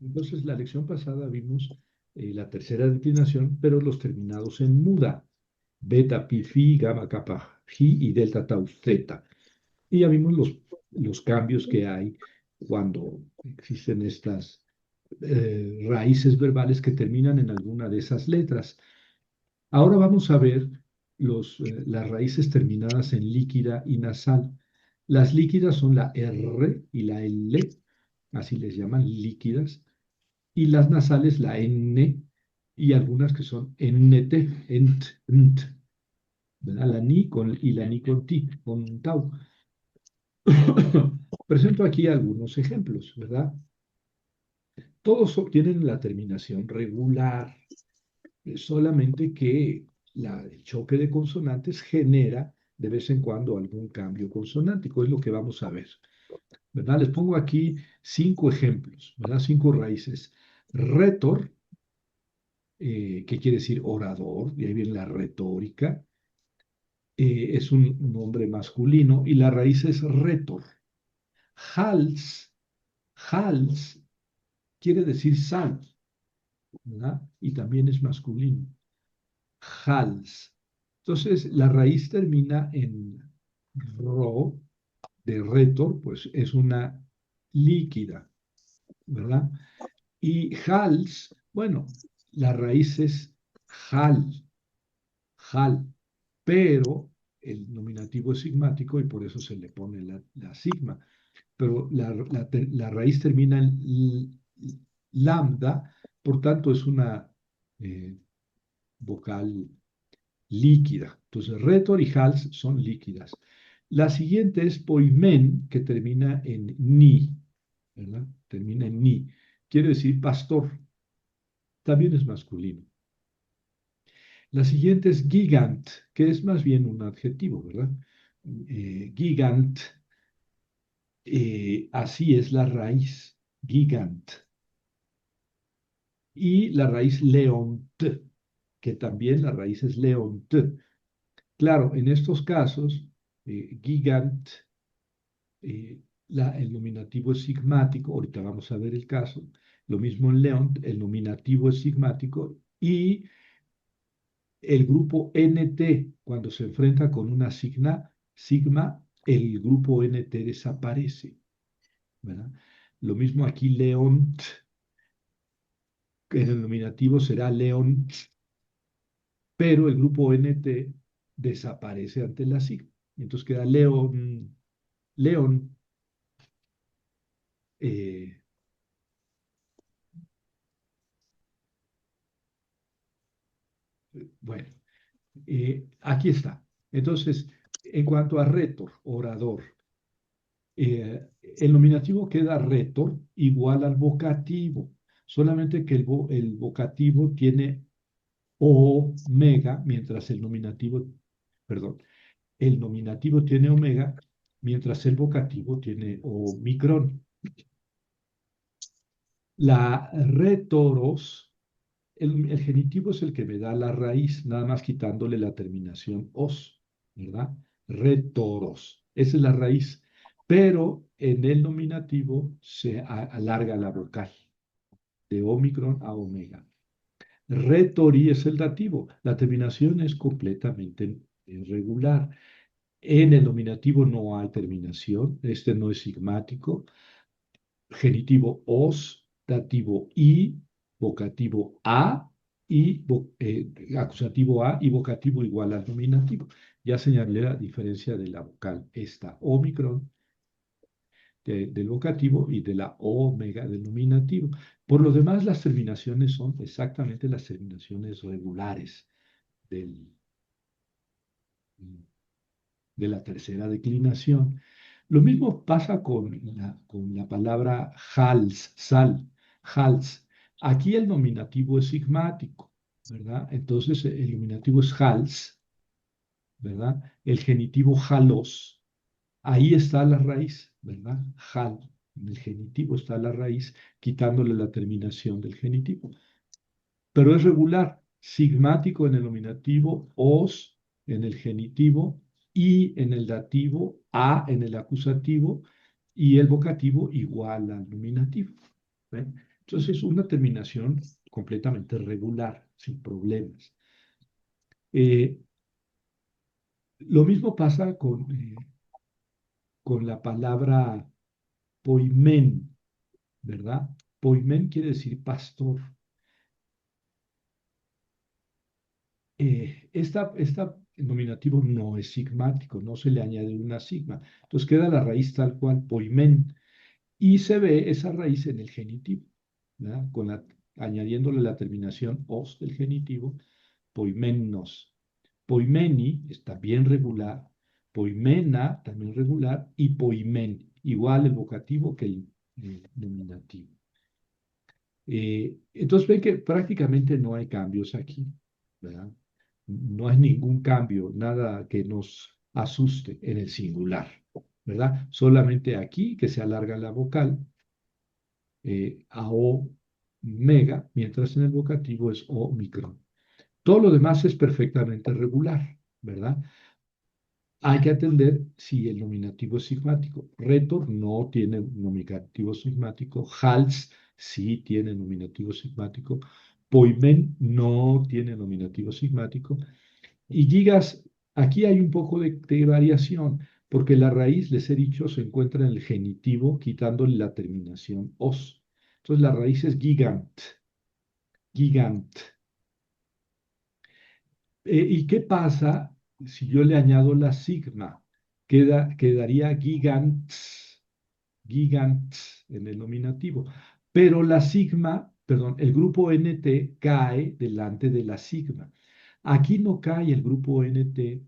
Entonces, la lección pasada vimos la tercera declinación, pero los terminados en muda. Beta, pi, fi, gamma, kappa, phi y delta, tau, zeta. Y ya vimos los cambios que hay cuando existen estas raíces verbales que terminan en alguna de esas letras. Ahora vamos a ver las raíces terminadas en líquida y nasal. Las líquidas son la R y la L, así les llaman líquidas, y las nasales la N y algunas que son NT, ent, nt, ¿verdad? La ni con, y la ni con ti, con tau. Presento aquí algunos ejemplos, ¿verdad? Todos obtienen la terminación regular, solamente que el choque de consonantes genera de vez en cuando algún cambio consonántico, es lo que vamos a ver, ¿verdad? Les pongo aquí 5 ejemplos, ¿verdad? 5 raíces. Retor, que quiere decir orador, y ahí viene la retórica, es un nombre masculino, y la raíz es retor. Hals, hals, quiere decir sal, ¿verdad? Y también es masculino. Hals. Entonces, la raíz termina en ro, de retor, pues es una líquida, ¿verdad? Y hals, bueno, la raíz es hal, hal, pero el nominativo es sigmático y por eso se le pone la sigma. Pero la raíz termina en lambda, por tanto es una eh, vocal líquida. Entonces, retor y hals son líquidas. La siguiente es poimen, que termina en ni, ¿verdad? Termina en ni. Quiere decir pastor. También es masculino. La siguiente es gigant, que es más bien un adjetivo, ¿verdad? Gigant, así es la raíz, gigant. Y la raíz leont, que también la raíz es leont. Claro, en estos casos, gigant, el nominativo es sigmático, ahorita vamos a ver el caso. Lo mismo en leont, el nominativo es sigmático y el grupo NT, cuando se enfrenta con una sigma, el grupo NT desaparece, ¿verdad? Lo mismo aquí, leont, que en el nominativo será león, pero el grupo NT desaparece ante la sigma. Entonces queda león, león. eh, bueno, aquí está. Entonces, en cuanto a retor, orador, el nominativo queda retor igual al vocativo, solamente que el vocativo tiene omega, mientras el nominativo, perdón, el nominativo tiene omega, mientras el vocativo tiene omicron. La retoros, el genitivo es el que me da la raíz, nada más quitándole la terminación os, ¿verdad? Retoros, esa es la raíz, pero en el nominativo se alarga la vocal, de omicron a omega. Retori es el dativo, la terminación es completamente irregular. En el nominativo no hay terminación, este no es sigmático. Genitivo os, dativo i, vocativo a y acusativo a y vocativo igual al nominativo. Ya señalé la diferencia de la vocal esta omicron del vocativo y de la omega del nominativo. Por lo demás, las terminaciones son exactamente las terminaciones regulares del, de la tercera declinación. Lo mismo pasa con la palabra hals, sal, hals. Aquí el nominativo es sigmático, ¿verdad? Entonces el nominativo es hals, ¿verdad? El genitivo halos, ahí está la raíz, ¿verdad? Hal, en el genitivo está la raíz, quitándole la terminación del genitivo. Pero es regular, sigmático en el nominativo, os en el genitivo, y en el dativo, a en el acusativo y el vocativo igual al nominativo. ¿Ven? Entonces es una terminación completamente regular, sin problemas. Eh, lo mismo pasa con la palabra poimen, ¿verdad? Poimen quiere decir pastor. Esta nominativo no es sigmático, no se le añade una sigma. Entonces queda la raíz tal cual, poimen, y se ve esa raíz en el genitivo, ¿verdad? Añadiéndole la terminación os del genitivo, poimennos. Poimeni está bien regular, poimena también regular, y poimen, igual el vocativo que el nominativo. Entonces ven que prácticamente no hay cambios aquí, ¿verdad? No hay ningún cambio, nada que nos asuste en el singular, ¿verdad? Solamente aquí que se alarga la vocal a O mega, mientras en el vocativo es O micrón. Todo lo demás es perfectamente regular, ¿verdad? Hay que atender si el nominativo es sigmático. Retor no tiene nominativo sigmático. Hals sí tiene nominativo sigmático. Poimen no tiene nominativo sigmático. Y gigas, aquí hay un poco de variación, porque la raíz, les he dicho, se encuentra en el genitivo, quitándole la terminación os. Entonces la raíz es gigant, gigant. ¿Y qué pasa si yo le añado la sigma? Quedaría gigants, gigants en el nominativo. Pero la sigma, perdón, el grupo NT cae delante de la sigma. Aquí no cae el grupo NT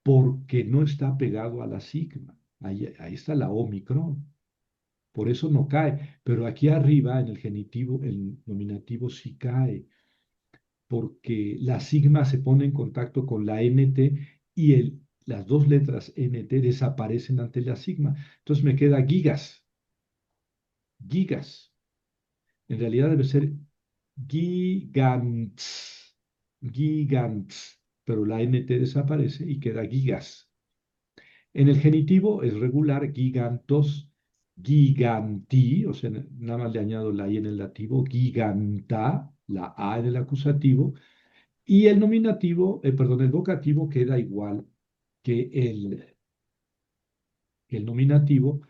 porque no está pegado a la sigma. Ahí está la omicron. Por eso no cae. Pero aquí arriba, en el genitivo, el nominativo sí cae porque la sigma se pone en contacto con la NT y las dos letras NT desaparecen ante la sigma. Entonces me queda gigas, gigas. En realidad debe ser gigants, gigants, pero la NT desaparece y queda gigas. En el genitivo es regular, gigantos, giganti, o sea, nada más le añado la I en el dativo, giganta, la A en el acusativo, y el nominativo, perdón, el vocativo queda igual que el nominativo,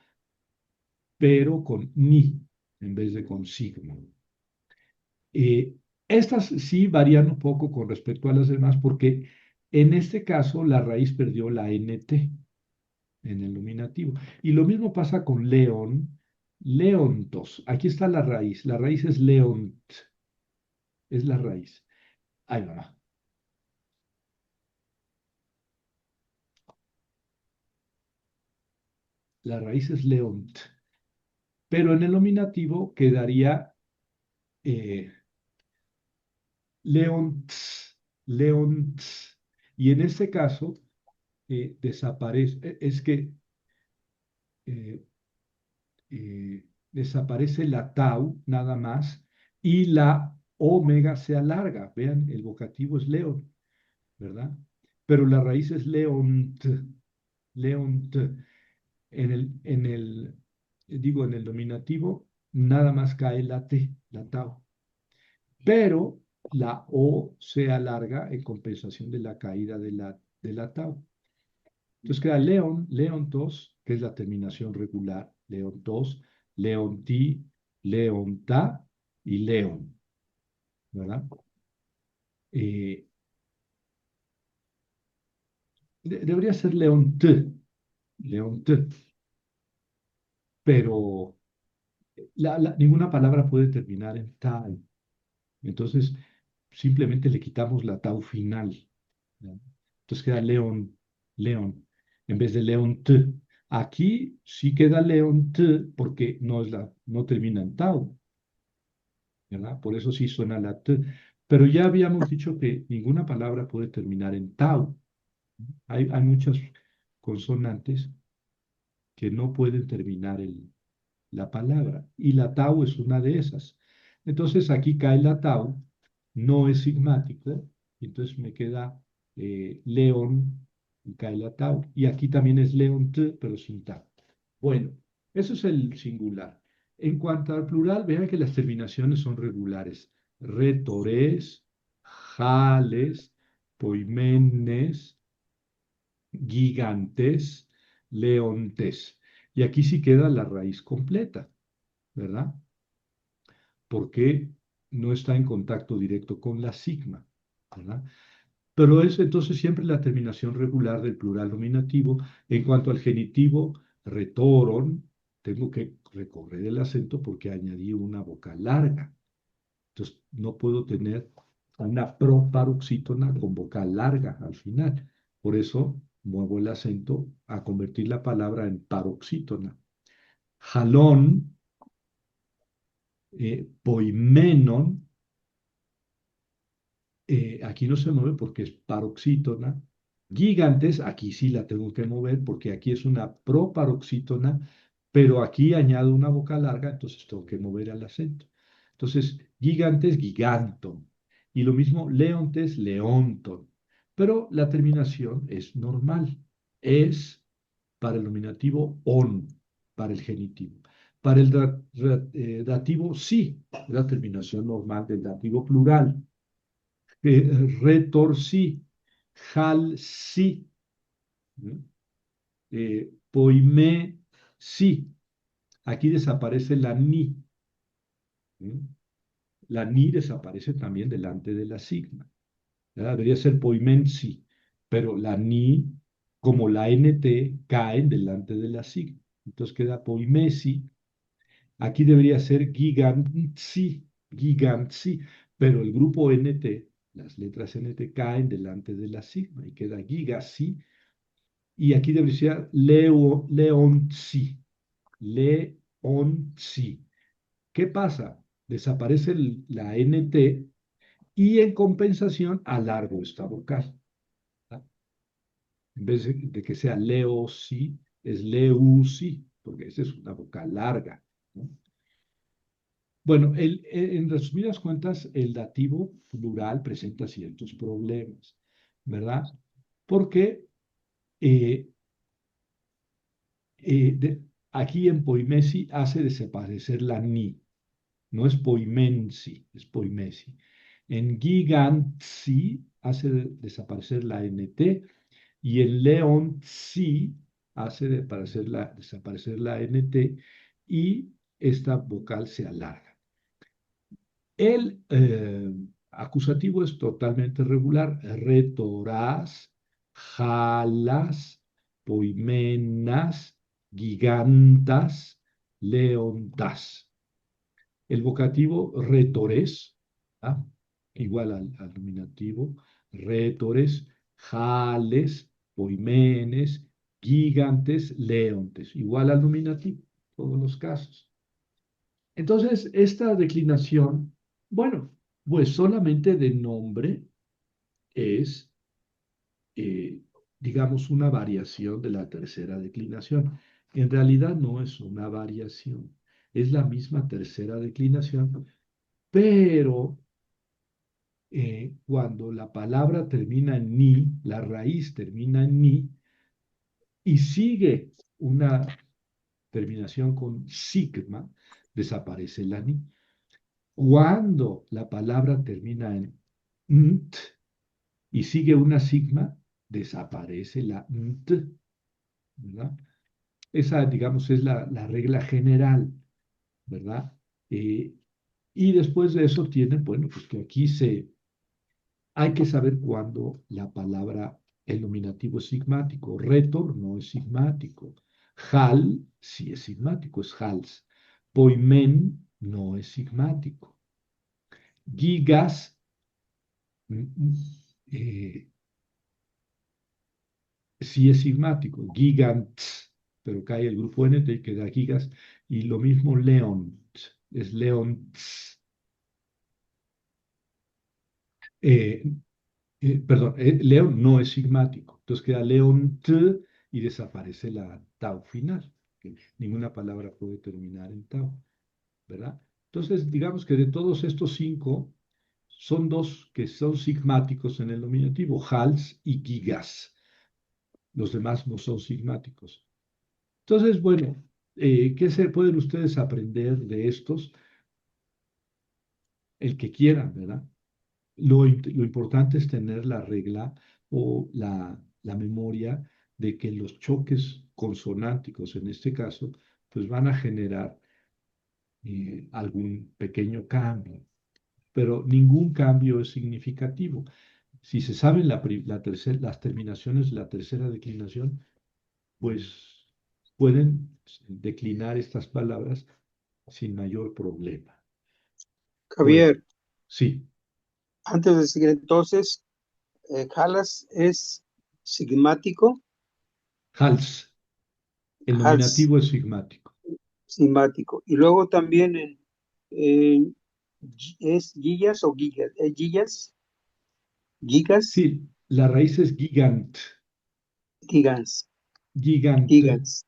pero con ni en vez de con sigma. Eh, Estas sí varían un poco con respecto a las demás porque en este caso la raíz perdió la NT en el nominativo. Y lo mismo pasa con león, leontos. Aquí está la raíz es leont, es la raíz. Ahí va. La raíz es leont. Pero en el nominativo quedaría eh, leonts, leonts. Y en este caso desaparece, es que eh, desaparece la tau nada más y la omega se alarga. Vean, el vocativo es león, ¿verdad? Pero la raíz es leont, leont. En el nominativo nada más cae la t, la tau. Pero la O se alarga en compensación de la caída de la tau. Entonces queda león, leontos, que es la terminación regular, leontos, leonti, leonta y león, ¿verdad? Eh, Debería ser leont, leont, pero ninguna palabra puede terminar en tal. Entonces, simplemente le quitamos la tau final, ¿no? Entonces queda león, león, en vez de león t. Aquí sí queda león t porque no termina en tau, ¿verdad? Por eso sí suena la t. Pero ya habíamos dicho que ninguna palabra puede terminar en tau. Hay muchas consonantes que no pueden terminar la palabra. Y la tau es una de esas. Entonces aquí cae la tau, no es sigmático, y entonces me queda león y cae la tau. Y aquí también es león t, pero sin tau. Bueno, eso es el singular. En cuanto al plural, vean que las terminaciones son regulares. Retores, jales, poimenes, gigantes, leontes. Y aquí sí queda la raíz completa, ¿verdad? Porque no está en contacto directo con la sigma, ¿verdad? Pero es entonces siempre la terminación regular del plural nominativo. En cuanto al genitivo, retoron, tengo que recorrer el acento porque añadí una vocal larga. Entonces no puedo tener una proparoxítona con vocal larga al final. Por eso muevo el acento a convertir la palabra en paroxítona. Jalón, poimenon, aquí no se mueve porque es paroxítona. Gigantes, aquí sí la tengo que mover porque aquí es una proparoxítona, pero aquí añado una vocal larga, entonces tengo que mover el acento. Entonces, gigantes, giganton. Y lo mismo, leontes, leonton. Pero la terminación es normal. Es para el nominativo on, para el genitivo. Para el dativo, sí, la terminación normal del dativo plural. Retorcí, jalcí, ¿no? Poimé, sí. Aquí desaparece la ni, ¿no? La ni desaparece también delante de la sigma, ¿verdad? Debería ser poimensi, pero la ni, como la nt, caen delante de la sigma. Entonces queda poimesi. Aquí debería ser gigantsi, gigantsi, pero el grupo nt, las letras nt caen delante de la sigma y queda gigasi. Y aquí debería ser leonzi, leonzi. ¿Qué pasa? Desaparece la nt y en compensación alargo esta vocal, ¿verdad? En vez de que sea leosi, es leusi, porque esa es una vocal larga, ¿no? Bueno, en resumidas cuentas, el dativo plural presenta ciertos problemas, ¿verdad? Porque eh, aquí en poimesi hace desaparecer la ni, no es poimensi, es poimesi. En gigantsi hace desaparecer la nt y en leontsi hace desaparecer la nt y esta vocal se alarga. El acusativo es totalmente regular. Retorás, jalas, poimenas, gigantas, leontas. El vocativo retores, ¿ah? Igual al nominativo, retores, jales, poimenes, gigantes, leontes, igual al nominativo, todos los casos. Entonces, esta declinación, bueno, pues solamente de nombre es, eh, digamos, una variación de la tercera declinación. En realidad no es una variación, es la misma tercera declinación, pero cuando la palabra termina en ni, la raíz termina en ni, y sigue una terminación con sigma, desaparece la ni. Cuando la palabra termina en nt y sigue una sigma, desaparece la nt, ¿verdad? Esa, digamos, es la regla general, ¿verdad? Eh, y después de eso tienen, bueno, pues que aquí hay que saber cuándo la palabra, el nominativo es sigmático. Retor no es sigmático. Hal sí es sigmático, es hals. Poimen no es sigmático. Gigas eh, sí es sigmático, gigants, pero cae el grupo nt y queda gigas, y lo mismo leont, es leonts. Eh, perdón, leon no es sigmático, entonces queda leont y desaparece la tau final, que ninguna palabra puede terminar en tau, ¿verdad? Entonces, digamos que de todos estos cinco, son dos que son sigmáticos en el nominativo, hals y gigas. Los demás no son sigmáticos. Entonces, bueno, ¿Qué se pueden ustedes aprender de estos? El que quieran, ¿verdad? Lo importante es tener la regla o la memoria de que los choques consonánticos, en este caso, pues van a generar algún pequeño cambio, pero ningún cambio es significativo. Si se saben las terminaciones de la tercera declinación, pues pueden declinar estas palabras sin mayor problema. Bueno, Javier, sí, antes de seguir entonces, Halas es sigmático, hals, el Hals nominativo es sigmático. sigmático. Y luego también en es Gillas o Gigas, Gillas, Gigas, Sí, la raíz es gigant, Gigans, gigante, Gigans.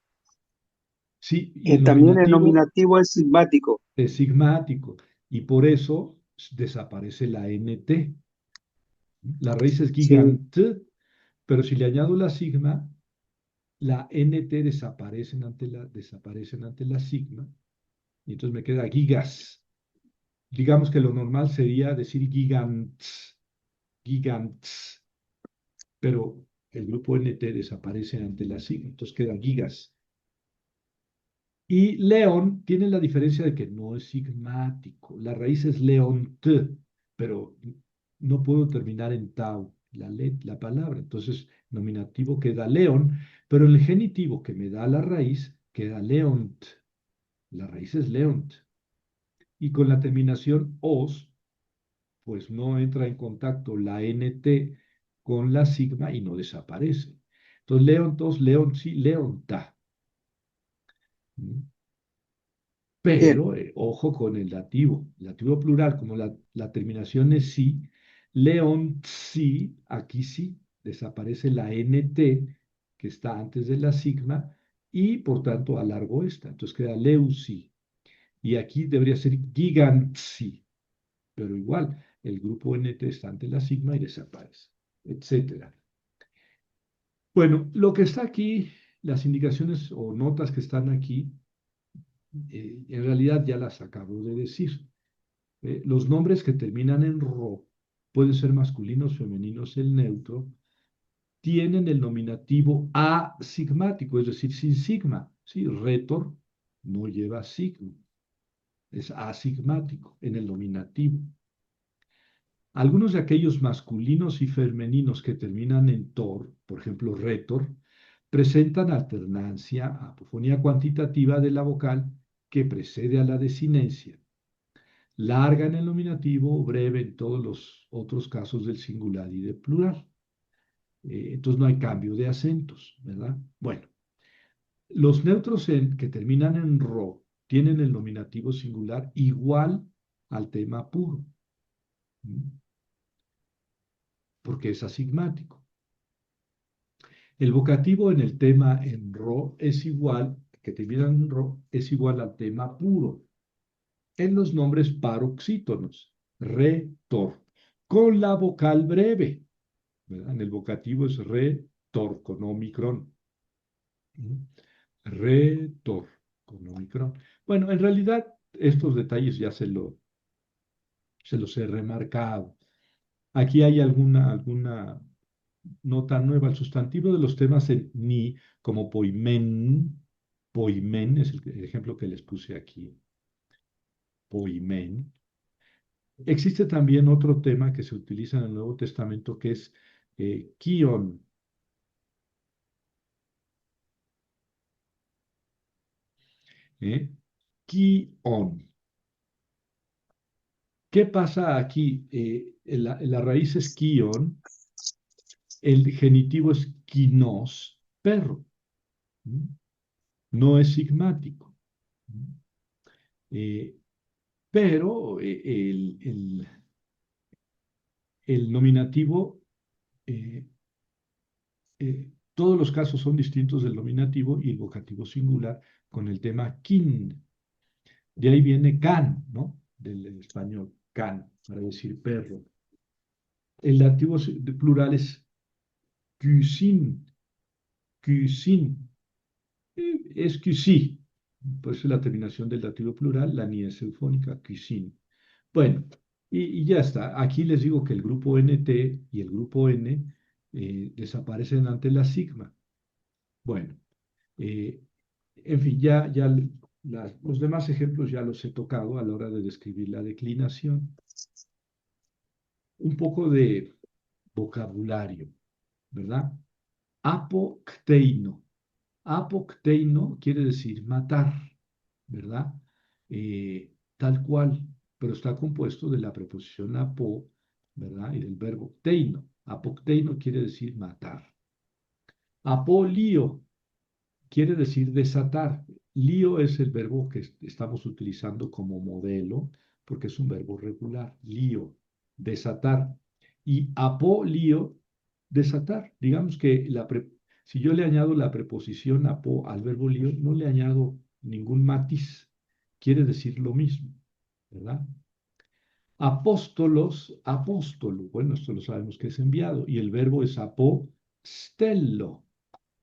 sí, y el También el nominativo nominativo es sigmático. es sigmático, y por eso desaparece la NT. La raíz es Sí, gigante, pero si le añado la sigma, la NT desaparecen ante la sigma, y entonces me queda gigas. Digamos que lo normal sería decir gigants, gigants, pero el grupo NT desaparece ante la sigma, entonces queda gigas. Y león tiene la diferencia de que no es sigmático. La raíz es leont, pero no puedo terminar en tau la palabra. Entonces, nominativo queda león, pero el genitivo que me da la raíz queda leont. La raíz es leont. Y con la terminación os, pues no entra en contacto la NT con la sigma y no desaparece. Entonces, leontos, leonsi, leonta. ¿Mm? bien, Pero ojo con el dativo plural, como la terminación es sí, león sí, aquí sí, desaparece la NT que está antes de la sigma y por tanto alargo esta, entonces queda leusi. Y aquí debería ser gigantsi, pero igual, el grupo NT está ante la sigma y desaparece, etcétera. Bueno, lo que está aquí, las indicaciones o notas que están aquí, en realidad ya las acabo de decir. Los nombres que terminan en ro, pueden ser masculinos, femeninos, el neutro, tienen el nominativo asigmático, es decir, sin sigma. ¿Sí? Rétor no lleva sigma, es asigmático en el nominativo. Algunos de aquellos masculinos y femeninos que terminan en tor, por ejemplo, rétor, presentan alternancia, apofonía cuantitativa de la vocal que precede a la desinencia, larga en el nominativo, breve en todos los otros casos del singular y del plural. Entonces no hay cambio de acentos, ¿verdad? Bueno, los neutros que terminan en ro tienen el nominativo singular igual al tema puro, porque es asigmático. El vocativo en el tema en ro es igual, que terminan en ro, es igual al tema puro en los nombres paroxítonos, re, tor, con la vocal breve. ¿Verdad? En el vocativo es retor con omicron. Retor con omicron. Bueno, en realidad estos detalles ya se los he remarcado. Aquí hay alguna nota nueva. El sustantivo de los temas en ni, como poimen es el ejemplo que les puse aquí, poimen. Existe también otro tema que se utiliza en el Nuevo Testamento que es kion. ¿Eh? Kion. ¿Qué pasa aquí? La raíz es kion, el genitivo es kinos, perro. ¿Mm? No es sigmático. ¿Mm? Eh, pero el nominativo, eh, todos los casos son distintos del nominativo y el vocativo singular con el tema kin. De ahí viene can, ¿no? Del español, can, para decir perro. El dativo plural es cuisine, cuisine, es cuisine. Por eso la terminación del dativo plural, la nie es eufónica, cuisine. Bueno, y ya está. Aquí les digo que el grupo NT y el grupo N desaparecen ante la sigma. Bueno, eh, en fin, los demás ejemplos ya los he tocado a la hora de describir la declinación. Un poco de vocabulario, ¿verdad? Apocteino. Apocteino quiere decir matar, ¿verdad? Tal cual, pero está compuesto de la preposición apo, ¿verdad? Y del verbo teino. Apocteino quiere decir matar. Apolio quiere decir desatar. Lío es el verbo que estamos utilizando como modelo porque es un verbo regular. Lío, desatar. Y apolio, desatar. Digamos que si yo le añado la preposición apo al verbo lío, no le añado ningún matiz. Quiere decir lo mismo, ¿verdad? Apóstolos, apóstolo. Bueno, esto lo sabemos que es enviado. Y el verbo es apostello.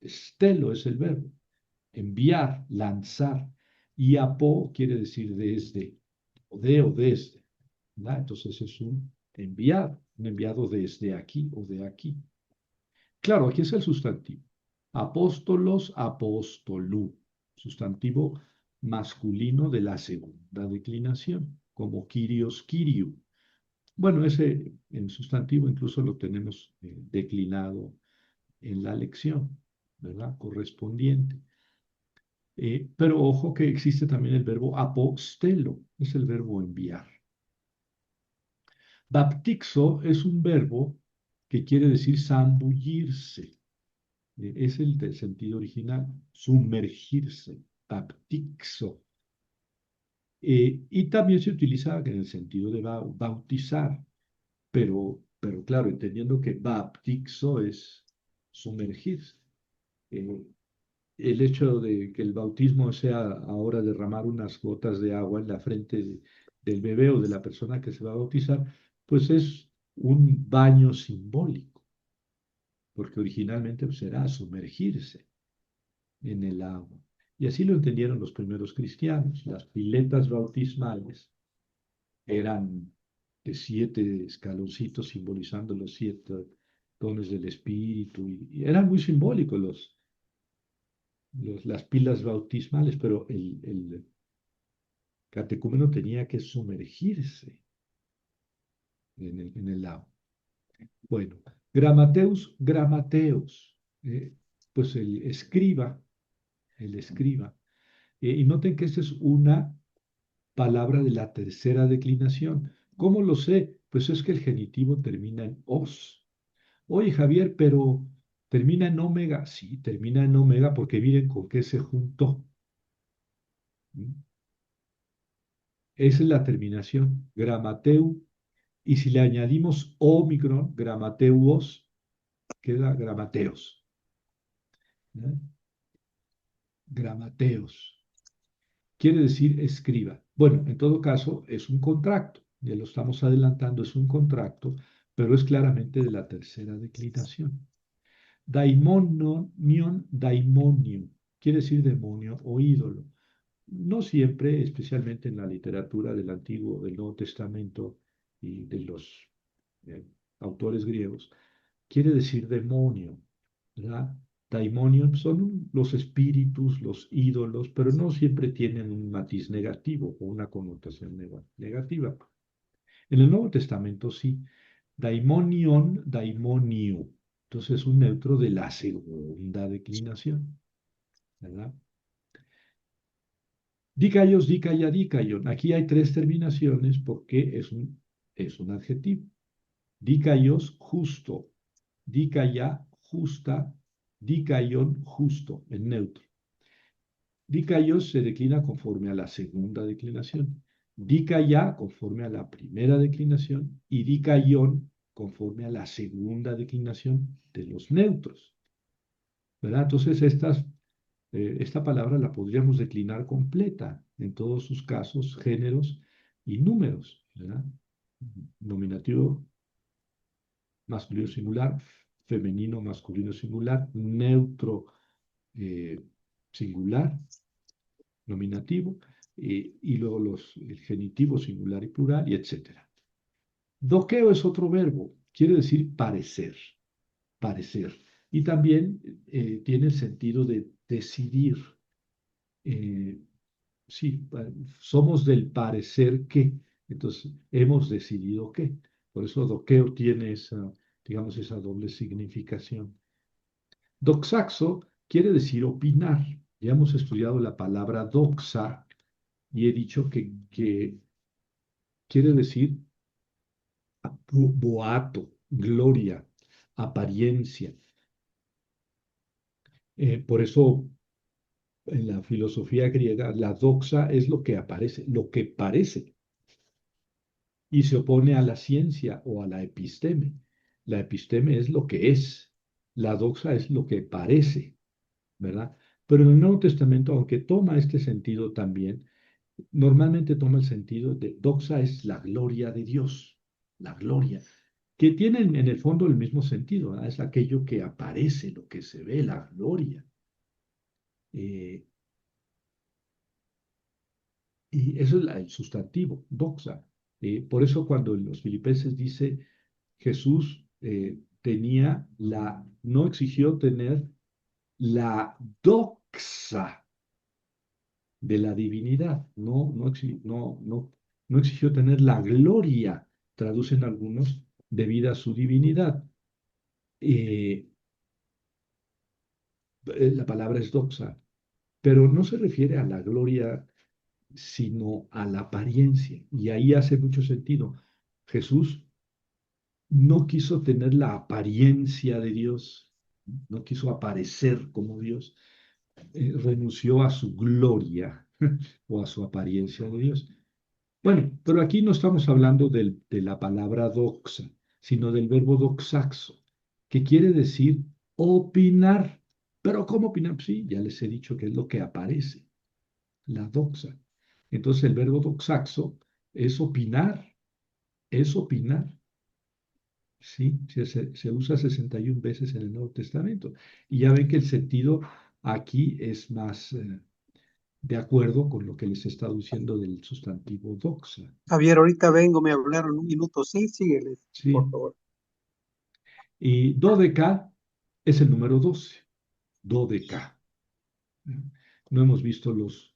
Stelo es el verbo enviar, lanzar, y apo quiere decir desde, o desde, ¿verdad? Entonces es un enviado desde aquí o de aquí. Claro, aquí es el sustantivo. Apóstolos, apostolú, sustantivo masculino de la segunda declinación, como Kyrios, Kyriu. Bueno, ese en sustantivo incluso lo tenemos declinado en la lección, ¿verdad? Correspondiente. Pero ojo que existe también el verbo apostelo, es el verbo enviar. Baptixo es un verbo que quiere decir zambullirse. Es el del sentido original, sumergirse, baptixo. Y también se utiliza en el sentido de bautizar, pero claro, entendiendo que baptixo es sumergirse. Eh, el hecho de que el bautismo sea ahora derramar unas gotas de agua en la frente del bebé o de la persona que se va a bautizar, pues es un baño simbólico, porque originalmente pues, era sumergirse en el agua. Y así lo entendieron los primeros cristianos. Las piletas bautismales eran de 7 escaloncitos simbolizando los 7 dones del Espíritu y eran muy simbólicos las pilas bautismales, pero el catecúmeno tenía que sumergirse en el agua. Bueno, gramateus, gramateos, pues el escriba. Y noten que esta es una palabra de la tercera declinación. ¿Cómo lo sé? Pues es que el genitivo termina en os. Oye, Javier, pero termina en omega. Sí, termina en omega porque miren con qué se juntó. ¿Mm? Esa es la terminación, gramateu. Y si le añadimos omicron, gramateuos, queda gramateos. ¿Eh? Gramateos. Quiere decir escriba. Bueno, en todo caso, es un contracto. Ya lo estamos adelantando, es un contracto, pero es claramente de la tercera declinación. Daimonion, daimonium. Quiere decir demonio o ídolo. No siempre, especialmente en la literatura del Antiguo, del Nuevo Testamento y de los eh, autores griegos, quiere decir demonio, ¿verdad? Daimonion son los espíritus, los ídolos, pero no siempre tienen un matiz negativo o una connotación negativa. En el Nuevo Testamento sí, daimonion, daimonio. Entonces es un neutro de la segunda declinación, ¿verdad? Dicaios, dicaia, dicaion. Aquí hay 3 terminaciones porque es un adjetivo. Dicaios, justo. Dicaia, justa. Dicaion, justo, en neutro. Dicaios se declina conforme a la segunda declinación. Dicaia conforme a la primera declinación. Y dicaion conforme a la segunda declinación de los neutros, ¿verdad? Entonces, esta palabra la podríamos declinar completa en todos sus casos, géneros y números, ¿verdad? Nominativo masculino singular, femenino masculino singular, neutro singular, nominativo, y luego el genitivo singular y plural, y etcétera. Doqueo es otro verbo, quiere decir parecer, parecer. Y también tiene el sentido de decidir. Eh, sí, somos del parecer que, entonces hemos decidido que. Por eso doqueo tiene esa, digamos, esa doble significación. Doxaxo quiere decir opinar. Ya hemos estudiado la palabra doxa y he dicho que quiere decir boato, gloria, apariencia. Por eso en la filosofía griega la doxa es lo que aparece, lo que parece, y se opone a la ciencia o a la episteme. La episteme es lo que es, la doxa es lo que parece, ¿verdad? Pero en el Nuevo Testamento, aunque toma este sentido también, normalmente toma el sentido de doxa es la gloria de Dios, la gloria, que tienen en el fondo el mismo sentido, ¿verdad? Es aquello que aparece, lo que se ve, la gloria. Eh, y eso es el sustantivo, doxa. Por eso cuando en los Filipenses dice Jesús no exigió tener la doxa de la divinidad, no exigió tener la gloria, traducen algunos, debida a su divinidad. Eh, la palabra es doxa, pero no se refiere a la gloria, sino a la apariencia, y ahí hace mucho sentido. Jesús no quiso tener la apariencia de Dios, no quiso aparecer como Dios, renunció a su gloria o a su apariencia de Dios. Bueno, pero aquí no estamos hablando de la palabra doxa, sino del verbo doxaxo, que quiere decir opinar. Pero ¿cómo opinar? Pues sí, ya les he dicho que es lo que aparece, la doxa. Entonces el verbo doxaxo es opinar, es opinar. Sí, se usa 61 veces en el Nuevo Testamento. Y ya ven que el sentido aquí es más de acuerdo con lo que les he estado diciendo del sustantivo doxa. Javier, ahorita vengo, me hablaron un minuto. Sí, síguele, por Sí. favor. Y dodeca es el número 12. Dodeca. No hemos visto los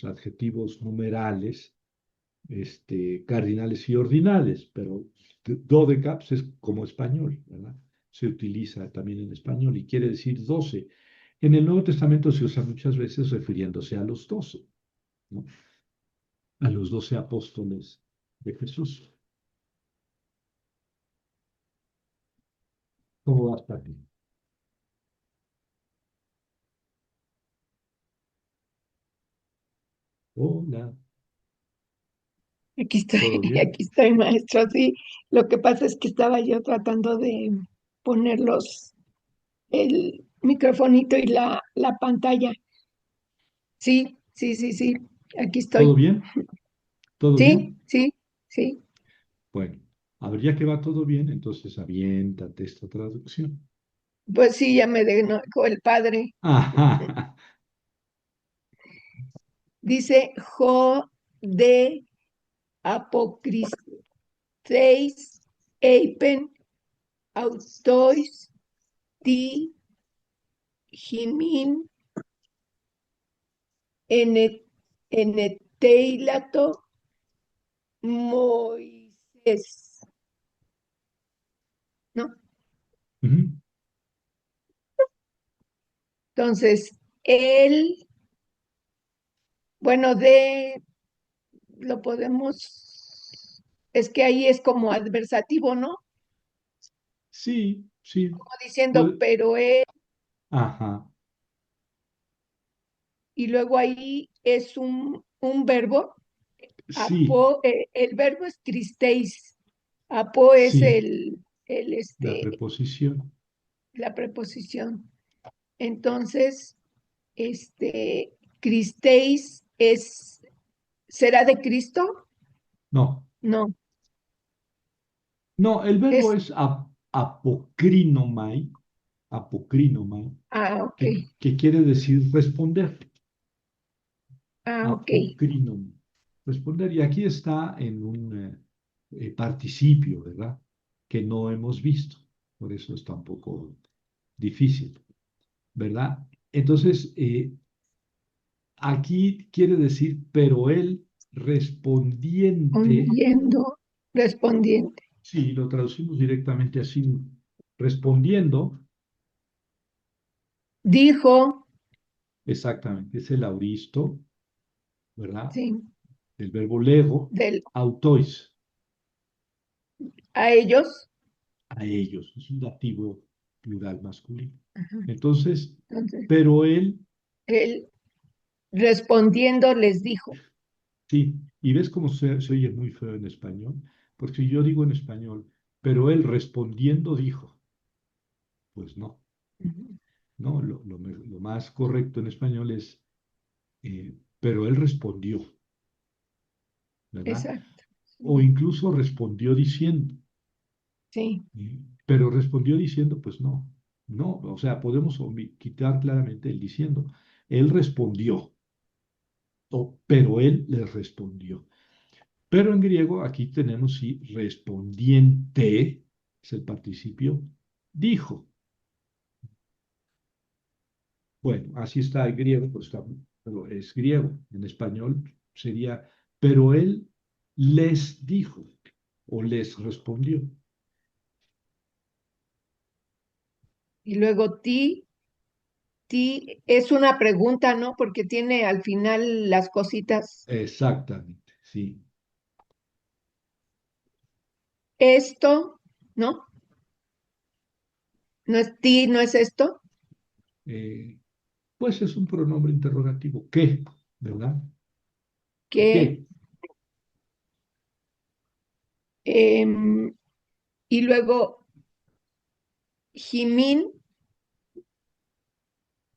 adjetivos numerales, cardinales y ordinales, pero dodeca pues, es como español, ¿verdad? Se utiliza también en español y quiere decir 12. En el Nuevo Testamento se usa muchas veces refiriéndose a los 12, ¿no? A los 12 apóstoles de Jesús. ¿Cómo vas, Pati? Hola, Aquí estoy, ¿todo bien? aquí estoy, maestro. Sí, lo que pasa es que estaba yo tratando de poner el microfonito y la pantalla. Sí, sí, sí, sí, aquí ¿Todo estoy. bien? ¿Todo Sí, bien? sí, sí. Bueno, a ver, ya que va todo bien, entonces aviéntate esta traducción. Pues sí, ya me dejó el padre. Ajá. Dice, jo de apocristeis eipen autois ti himin ene- eneteilato Moisés, ¿no? Ujú. Entonces, él, bueno, lo podemos, es que ahí es como adversativo, ¿no? Sí, sí. Como diciendo, Pues, pero él, ajá. y luego ahí es un verbo, Sí, el verbo es cristeis, apo es sí, el, la preposición. la preposición. Entonces, cristeis ¿será de Cristo? No, No, no, el verbo es, es apokrinomai, apokrinomai, ok. que quiere decir responder. Ok. Apocrinon. Responder, y aquí está en un participio, ¿verdad? Que no hemos visto. Por eso está un poco difícil, ¿verdad? Entonces, aquí quiere decir, pero él respondiente, Respondiente. sí, lo traducimos directamente así, respondiendo, Dijo, exactamente, es el auristo, ¿verdad? sí, El verbo lego, del, autois, a ellos. a ellos, es un dativo plural masculino. Ajá. Entonces, Entonces, pero él, él respondiendo les dijo. sí, y ves cómo se oye muy feo en español, porque si yo digo en español, pero él respondiendo dijo, pues no, Ujú. no, lo más correcto en español es, pero él respondió, ¿verdad? Exacto. O Sí, incluso respondió diciendo, sí, pero respondió diciendo, pues no, no, o sea, podemos quitar claramente el diciendo, él respondió, pero él les respondió. Pero en griego aquí tenemos sí respondiente, es el participio, dijo. Bueno, así está el griego, pues está, pero es griego. En español sería, pero él les dijo o les respondió. y luego ti es una pregunta, ¿no? Porque tiene al final las cositas. Exactamente, sí. Esto, ¿no? No es ti, no es esto. Eh, pues es un pronombre interrogativo. ¿Qué? ¿Verdad? Que, ¿Qué? em, y luego Jimín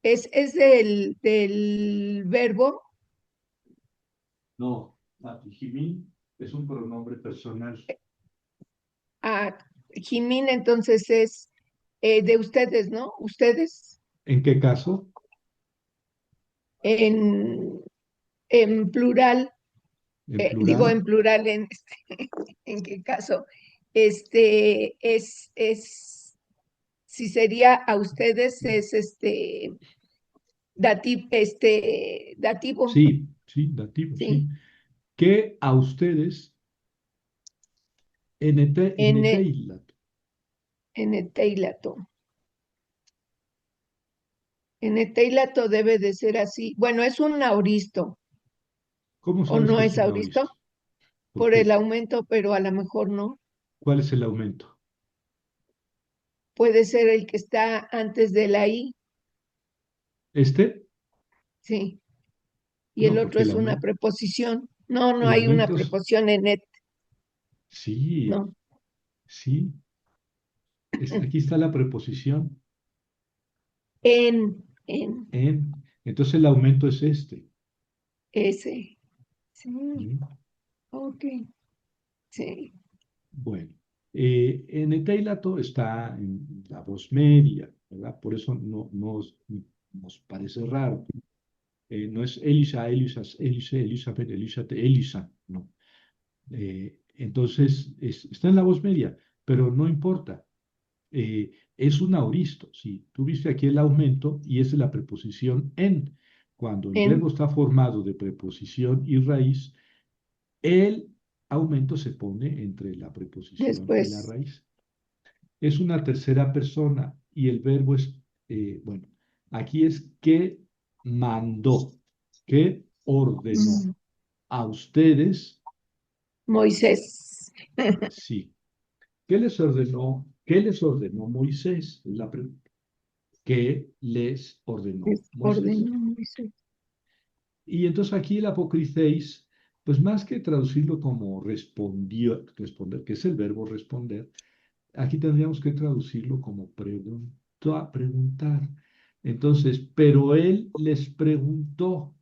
es del verbo. No, Jimín es un pronombre personal. A Jimín entonces es de ustedes, ¿no? Ustedes ¿En qué caso? en, en plural, En digo plural. en plural en, en qué caso, si sería a ustedes, es dativo, Sí, sí, dativo, sí. sí, Que a ustedes en en, eteilat. en eteilato. En eteilato debe de ser así. Bueno, es un auristo, ¿Cómo o sabes no que es es un auristo? auristo, ¿Por por el qué? aumento, pero a lo mejor no. ¿Cuál es el aumento? Puede ser el que está antes de la I, ¿Este? sí, y el No, otro porque es una preposición. No, no el hay una aumento es, preposición en et, sí, no. sí. Aquí está la preposición En en. Entonces el aumento es este. ese. Sí, ¿Sí? ok, sí. Bueno, en eteilato está en la voz media, ¿verdad? Por eso no nos parece raro. No es Elisa, Elisas, Elise, Elizabeth, Elízate, Elisa, no. Entonces, está en la voz media, pero no importa. Es un auristo, sí. Tú viste aquí el aumento y es de la preposición en. Cuando el verbo En está formado de preposición y raíz, el aumento se pone entre la preposición y la después. raíz. Es una tercera persona y el verbo es, bueno, aquí es que mandó, que ordenó mm, a ustedes, Moisés. sí. ¿Qué les ordenó? ¿Qué les ordenó Moisés? Es la pregunta. ¿Qué les ordenó Moisés? Ordenó Moisés. Y entonces aquí el apocrifeis, pues más que traducirlo como respondió, responder, que es el verbo responder, aquí tendríamos que traducirlo como preguntar. Entonces, pero él les preguntó,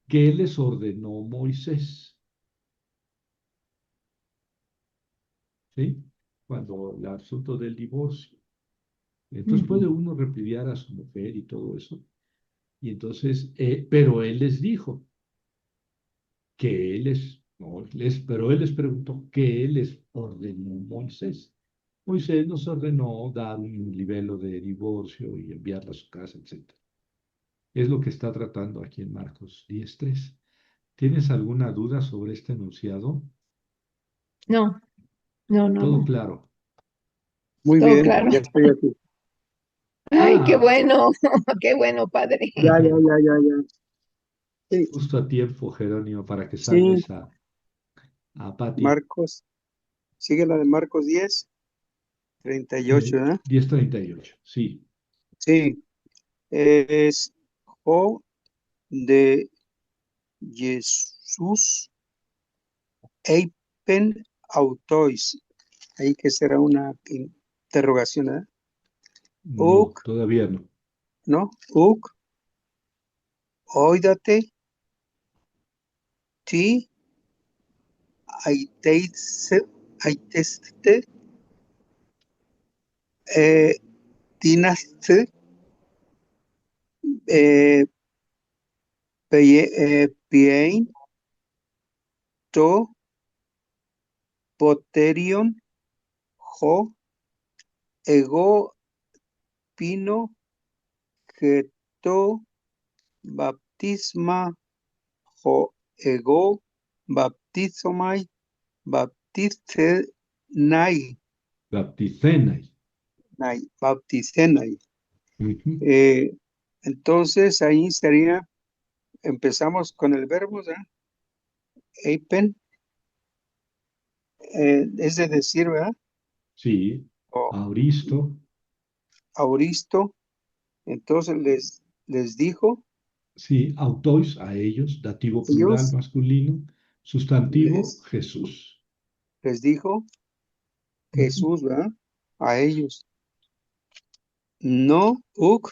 ¿qué les ordenó Moisés? ¿Sí? Cuando el asunto del divorcio. Entonces puede Ujú. uno repudiar a su mujer y todo eso, Y entonces, pero él les dijo que él les, no, pero él les preguntó qué él les ordenó Moisés. Moisés nos ordenó dar un libelo de divorcio y enviarla a su casa, etcétera. Es lo que está tratando aquí en Marcos 10:3. ¿Tienes alguna duda sobre este enunciado? No, no, no, Todo no. claro. Muy Todo bien, claro. ya estoy aquí. Ay, qué Ah, bueno, qué bueno, padre. Ya. Sí, justo a tiempo, Jerónimo, para que sí, salves a Patti. Marcos, sigue la de Marcos 10:38, ¿verdad? 10:38, sí. Sí, es O de Jesús Eipen Autois. Ahí que será una interrogación, ¿verdad? No, Uk, todavía no. ¿no? Uk, oídate, ti, aiteitse, aiteste, eh, tinaste, eh, piein, to, poterion, jo, ego, pino, geto, baptisma, jo, ego, baptizomai, baptiste, nai, Bapticenai. bapticenai. Ujú. Eh, entonces ahí sería, empezamos con el verbo, ¿verdad? Eipen, es de decir, ¿verdad? Sí, O Auristo, auristo, entonces les dijo, sí, autois, a ellos, dativo plural ellos masculino, sustantivo, les, Jesús. les dijo Ujú. Jesús, ¿verdad? A ellos, no, uk,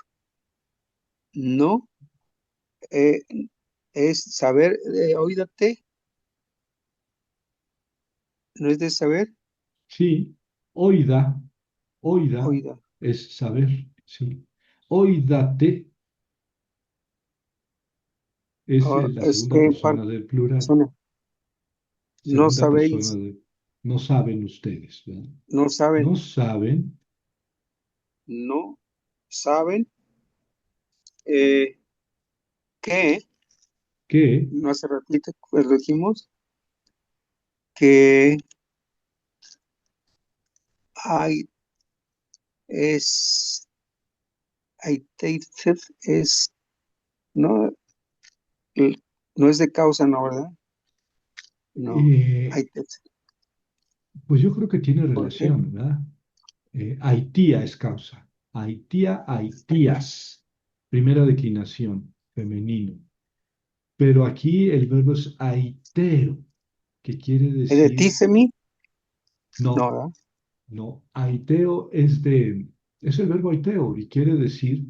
no, eh, es saber, oídate, no es de saber, Sí, oida, oida oída, es saber, sí. Oídate es la es segunda que persona del plural, persona, no segunda persona sabéis, de, no saben ustedes, ¿verdad? no saben, No saben no saben, eh, que, que, no hace ratito, pues lo dijimos, que hay, es, hay tasted, es, no, el- no es de causa, no, ¿verdad? No, eh, hay tasted. pues yo creo que tiene ¿Por qué? relación, ¿verdad? Haitía es causa. Haitía, Haitías. Primera declinación, femenino. Pero aquí el verbo es aiteo, que quiere ¿Es de decir, tísemi? No, no, ¿verdad? no, aiteo es el verbo aiteo y quiere decir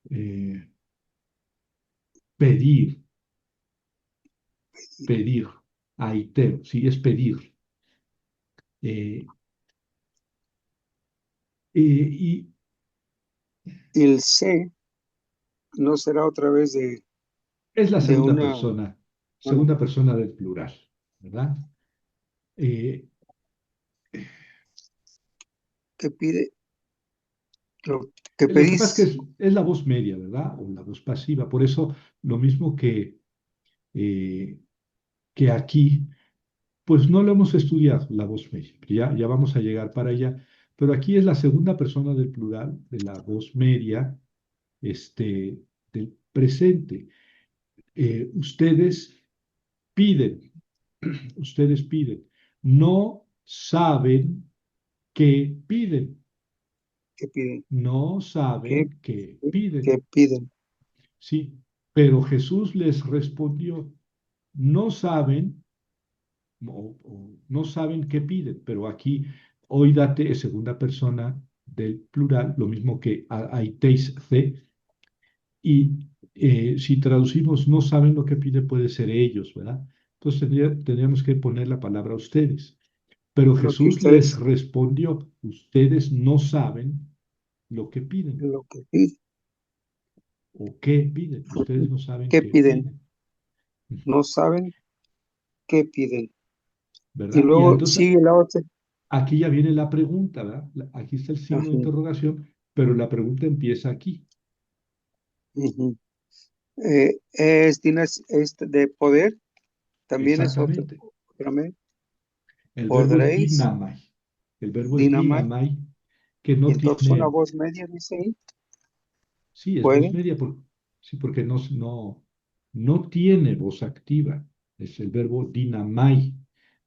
eh, pedir, pedir. Aiteo, sí, es pedir. Eh, y Y el C no será otra vez es la de una, bueno, segunda persona del plural, ¿verdad? Eh, ¿qué pide? Lo que Lo que pasa es que pedís, es la voz media, ¿verdad? O la voz pasiva. Por eso, lo mismo eh, que aquí, pues no lo hemos estudiado, la voz media. Ya vamos a llegar para allá. Pero aquí es la segunda persona del plural, de la voz media, este, del presente. Ustedes piden, ustedes piden. No saben qué piden. ¿qué piden? No ¿Qué, saben qué qué piden. piden? Sí, pero Jesús les respondió, no saben o no saben qué piden, pero aquí oídate es segunda persona del plural, lo mismo que aiteis ce, y si traducimos no saben lo que piden puede ser ellos, ¿verdad? Entonces tendríamos que poner la palabra ustedes. Pero Lo que Jesús les ustedes, respondió, ustedes no saben lo que piden. lo que piden. o qué piden. Ustedes no saben ¿Qué qué piden? piden. Ujú. No saben qué piden. Y ¿Verdad? Y luego entonces sigue la otra. aquí ya viene la pregunta, ¿verdad? Aquí está el signo de Ajá, interrogación, pero la pregunta empieza aquí. ujú. Es de poder, también es otro. Exactamente. Espérame. El verbo es Podréis, dinamai. El verbo es Dynamite. dinamai, que Y no entonces una tiene, voz media dice ahí. sí, es voz Puede. media, sí, porque no tiene voz activa. Es el verbo dinamai,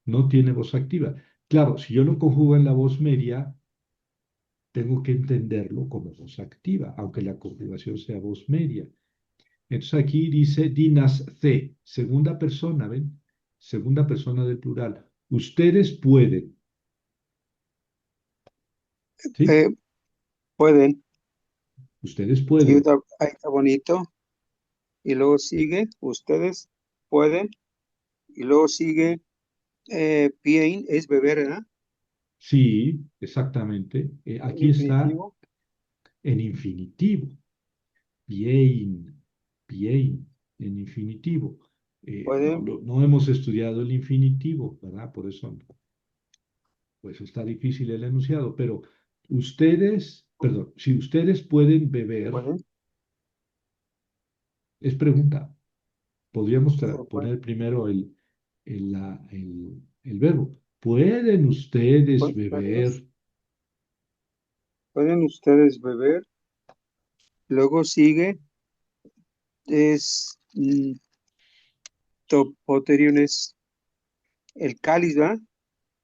no tiene voz activa. Claro, si yo lo conjugo en la voz media, tengo que entenderlo como voz activa, aunque la conjugación sea voz media. Entonces aquí dice dinas C, segunda persona, ¿ven? Segunda persona del plural. Ustedes pueden, ¿sí? eh, Pueden. Ustedes Sí, pueden. ahí está bonito. Y luego sigue, ustedes pueden. Y luego sigue, bien, es beber, ¿verdad? Sí, exactamente. En Aquí está infinitivo. en infinitivo. Bien, bien, en infinitivo. No, Pueden. no hemos estudiado el infinitivo, ¿verdad? Por eso, pues está difícil el enunciado, pero ustedes, perdón, si ustedes pueden beber, Pueden. es pregunta. Podríamos Todo pueden. poner primero el verbo. ¿Pueden ustedes beber? Pueden ustedes beber. Luego sigue, es topoterion, es el cáliz, ¿verdad?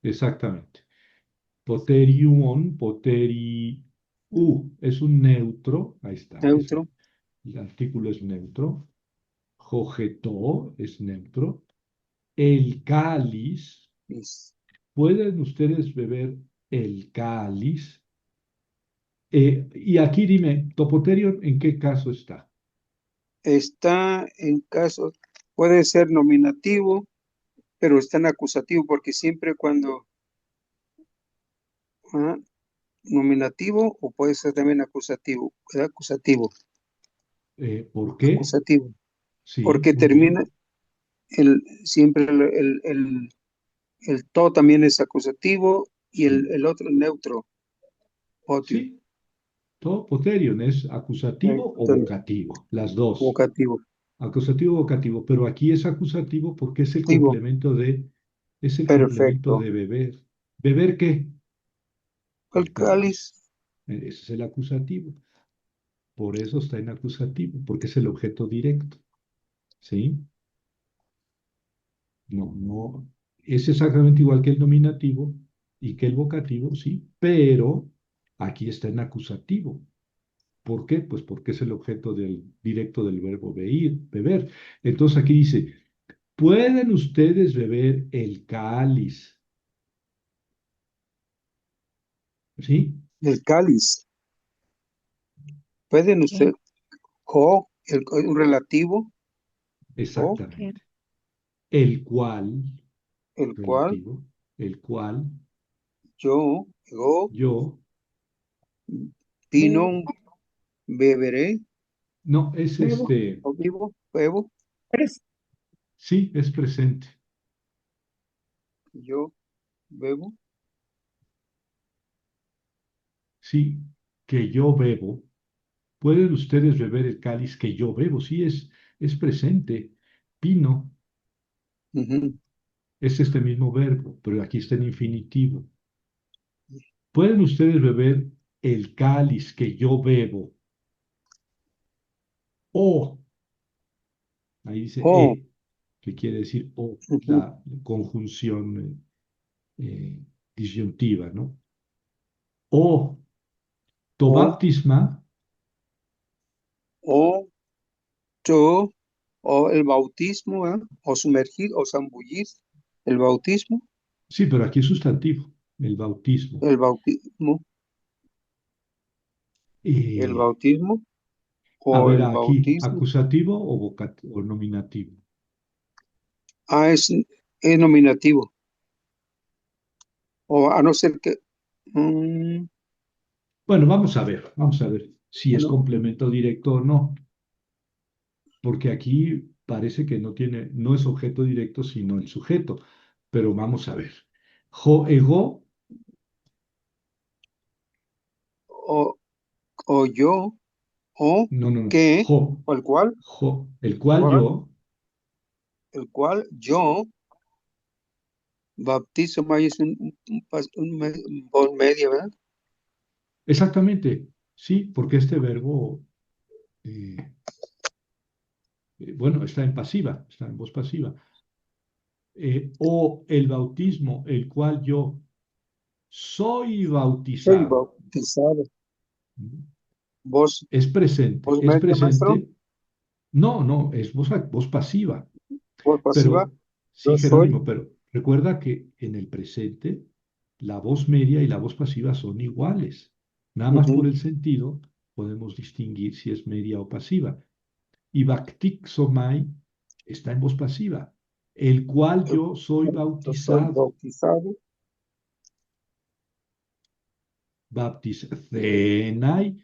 Exactamente. Poterium, poteriu, es un neutro, ahí está, ¿ves? Neutro. El artículo es neutro. Jogetó es neutro. El cáliz, Es- ¿pueden ustedes beber el cáliz? Y aquí dime, topoterio, ¿en qué caso está? Está en caso, puede ser nominativo, pero está en acusativo, porque siempre cuando ah, nominativo o puede ser también acusativo, ¿verdad? Acusativo, ¿Por qué? acusativo, Sí, porque muy termina bien. siempre el to también es acusativo y Sí, el otro neutro, otio, sí, topoterion es acusativo o vocativo, las dos. vocativo, Acusativo o vocativo, pero aquí es acusativo porque activo, es el complemento perfecto. de beber. ¿Beber qué? El El cáliz. cáliz, Ese es el acusativo. Por eso está en acusativo, porque es el objeto directo. ¿Sí? No, es exactamente igual que el nominativo y que el vocativo, sí, pero aquí está en acusativo. ¿Por qué? Pues porque es el objeto directo del verbo beber. Entonces aquí dice, ¿pueden ustedes beber el cáliz? ¿Sí? el cáliz. Pueden ¿Qué? usted, un relativo, o ¿Qué? Exactamente. El cual, el cual relativo, el cual yo, yo, vino, Bebo. beberé, no, es Bebo. o vivo, bebo, Pres- sí, es presente. yo bebo, Sí, que yo bebo. ¿Pueden ustedes beber el cáliz que yo bebo? Sí, es presente. Pino ujú, es este mismo verbo, pero aquí está en infinitivo. ¿Pueden ustedes beber el cáliz que yo bebo? O, ahí dice o, que quiere decir o, ujú, la conjunción disyuntiva, ¿no? O, to o, baptisma, o, yo, o el bautismo, ¿verdad? O sumergir, o zambullir, el bautismo, sí, pero aquí es sustantivo, el bautismo. el bautismo, el Eh, bautismo, a o ver, el aquí, bautismo. acusativo o nominativo. Ah, es nominativo, o a no ser que, Bueno, vamos a ver si es bueno, complemento directo o no. porque aquí parece que no es objeto directo, sino el sujeto. Pero vamos a ver. Jo ego, O, o yo, o no. que, o El cual yo, el cual yo baptizo, Maya, es un bon medio, ¿verdad? exactamente, sí, porque este verbo, eh, bueno, está en pasiva, está en voz pasiva. O el bautismo, el cual yo soy Soy bautizado. bautizado. ¿Mm? Voz, Es presente, voz es media, maestro. presente. No, es voz pasiva. Voz pasiva. Pero, sí, Yo soy. Jerónimo, pero recuerda que en el presente la voz media y la voz pasiva son iguales. Nada más por Ujú. el sentido podemos distinguir si es media o pasiva. Y baptixomai está en voz pasiva, el cual El yo soy Yo soy bautizado. bautizado. Baptizenai.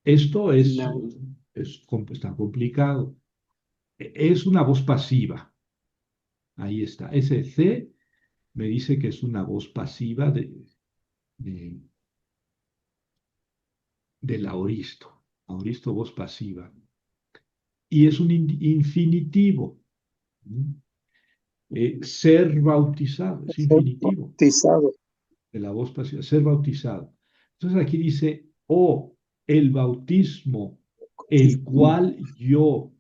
Esto No, está complicado. Es una voz pasiva. Ahí está. Ese C me dice que es una voz pasiva de- del aoristo. Aoristo, voz pasiva. Y es un infinitivo. ¿Mm? Ser bautizado es soy infinitivo bautizado. de la voz pasiva. Ser bautizado. Entonces aquí dice, o el bautismo, el cual yo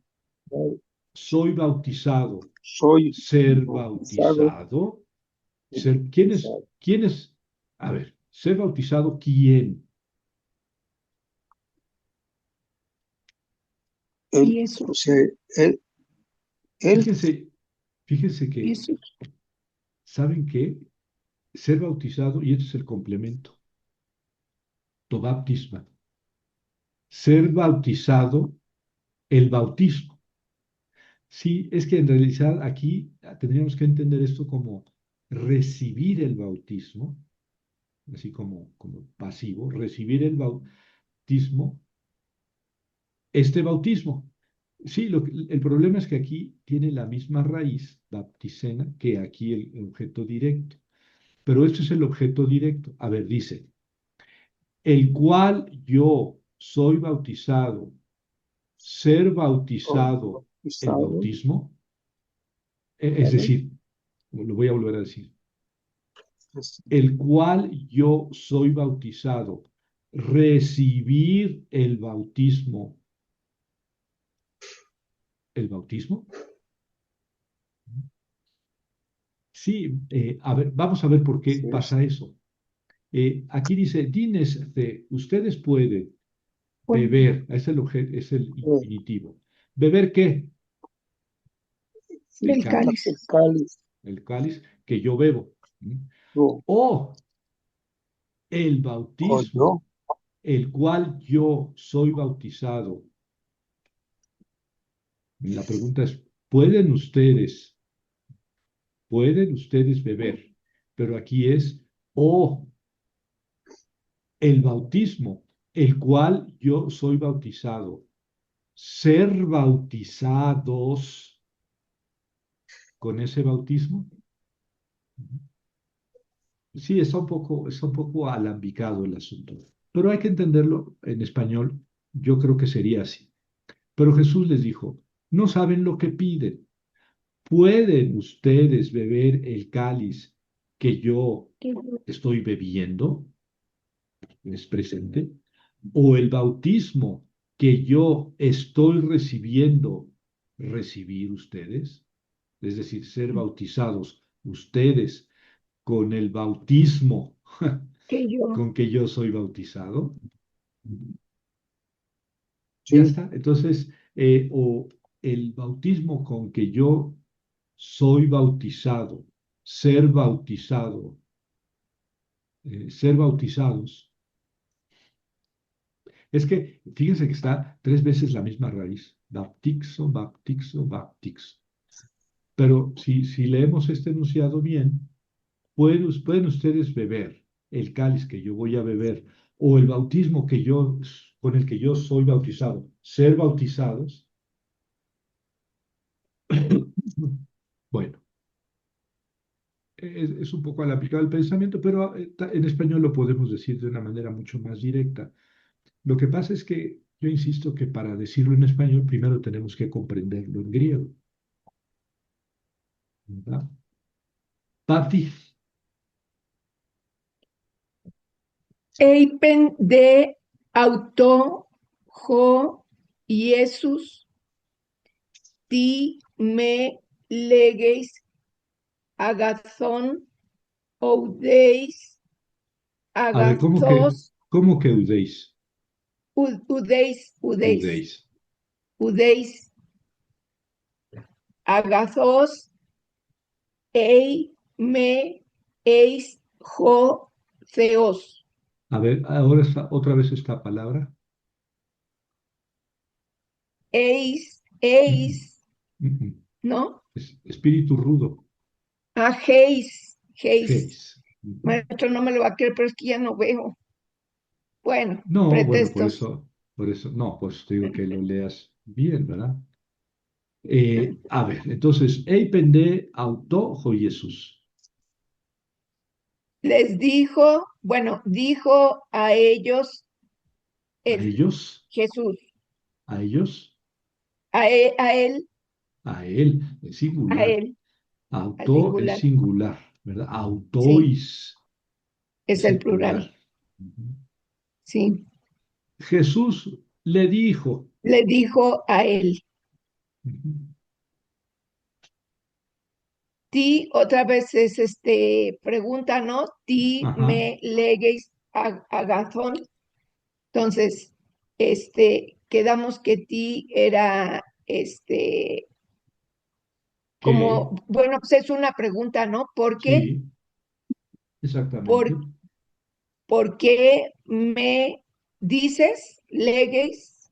soy bautizado, Soy ser bautizado. bautizado. ¿Quién es? Bautizado. ¿Quién es? A ver, ser bautizado, ¿quién? Él, Y eso, o sea, él, Fíjense, fíjense y que, eso, ¿saben qué? Ser bautizado, y este es el complemento, to baptisma. Ser bautizado, el bautismo. Sí, es que en realidad aquí tendríamos que entender esto como recibir el bautismo, así como pasivo, recibir el bautismo, este bautismo. Sí, el problema es que aquí tiene la misma raíz, bapticena, que aquí el objeto directo. Pero este es el objeto directo. A ver, dice, el cual yo soy bautizado, ser oh, bautizado, el bautizado. bautismo, es ¿Vale? decir, lo voy a volver a decir, Es- el cual yo soy bautizado, recibir el bautismo. Sí, a ver, vamos a ver por qué sí, pasa eso. Aquí dice, Dines, ustedes pueden bueno, beber, es el objeto, es el eh, infinitivo. ¿Beber qué? El del cáliz, el cáliz. cáliz. el cáliz que yo bebo. ¿Mm? Yo, O el o bautismo, yo, el cual yo soy bautizado. La pregunta es, pueden ustedes beber? Pero aquí es, o el bautismo, el cual yo soy bautizado. Ser bautizados con ese bautismo. Sí, está un poco alambicado el asunto, pero hay que entenderlo en español. Yo creo que sería así. Pero Jesús les dijo, no saben lo que piden. ¿Pueden ustedes beber el cáliz que yo Que estoy bebiendo? ¿Es presente? ¿O el bautismo que yo estoy recibiendo, recibir ustedes? Es decir, ser bautizados ustedes con el bautismo yo, con que yo soy bautizado. Ya sí, está. Entonces, o el bautismo con que yo soy bautizado, ser bautizado, ser bautizados. Es que fíjense que está tres veces la misma raíz. Baptixo, baptixo, baptixo. Pero si leemos este enunciado bien, pueden ustedes beber el cáliz que yo voy a beber o el bautismo con el que yo soy bautizado, ser bautizados Bueno, es un poco al aplicado el pensamiento, pero en español lo podemos decir de una manera mucho más directa. Lo que pasa es que yo insisto que para decirlo en español, primero tenemos que comprenderlo en griego, ¿verdad? Pati, Eipen de auto ho Iesus ti me legeis agathon oudeis a ver, agathos cómo que udéis? udeis Udéis. udeis agathos ei me eis ho theos A ver, ahora otra vez esta palabra. Mm, eis, mm, mm. ¿no? Espíritu rudo. Heis. Geis. Ujú. Maestro, no me lo va a creer, pero es que ya no veo. Bueno, No, bueno, pretextos. no, pues te digo que lo leas bien, ¿verdad? A ver, entonces, eipende auto Jesús. Les dijo, bueno, dijo a ellos A el ellos, Jesús, a ellos, a él, a él, es a singular. él, al Auto es singular. singular, ¿verdad? Sí, Autois es es el el plural. plural. Ujú. Sí, Jesús le dijo. le dijo a él. Ujú. Ti otra vez es pregunta, ¿no? Ti Ajá, me legues agazón. Entonces, quedamos que ti era, que como, bueno, pues es una pregunta, ¿no? ¿Por qué? sí, exactamente. ¿Por, por qué me dices, legues,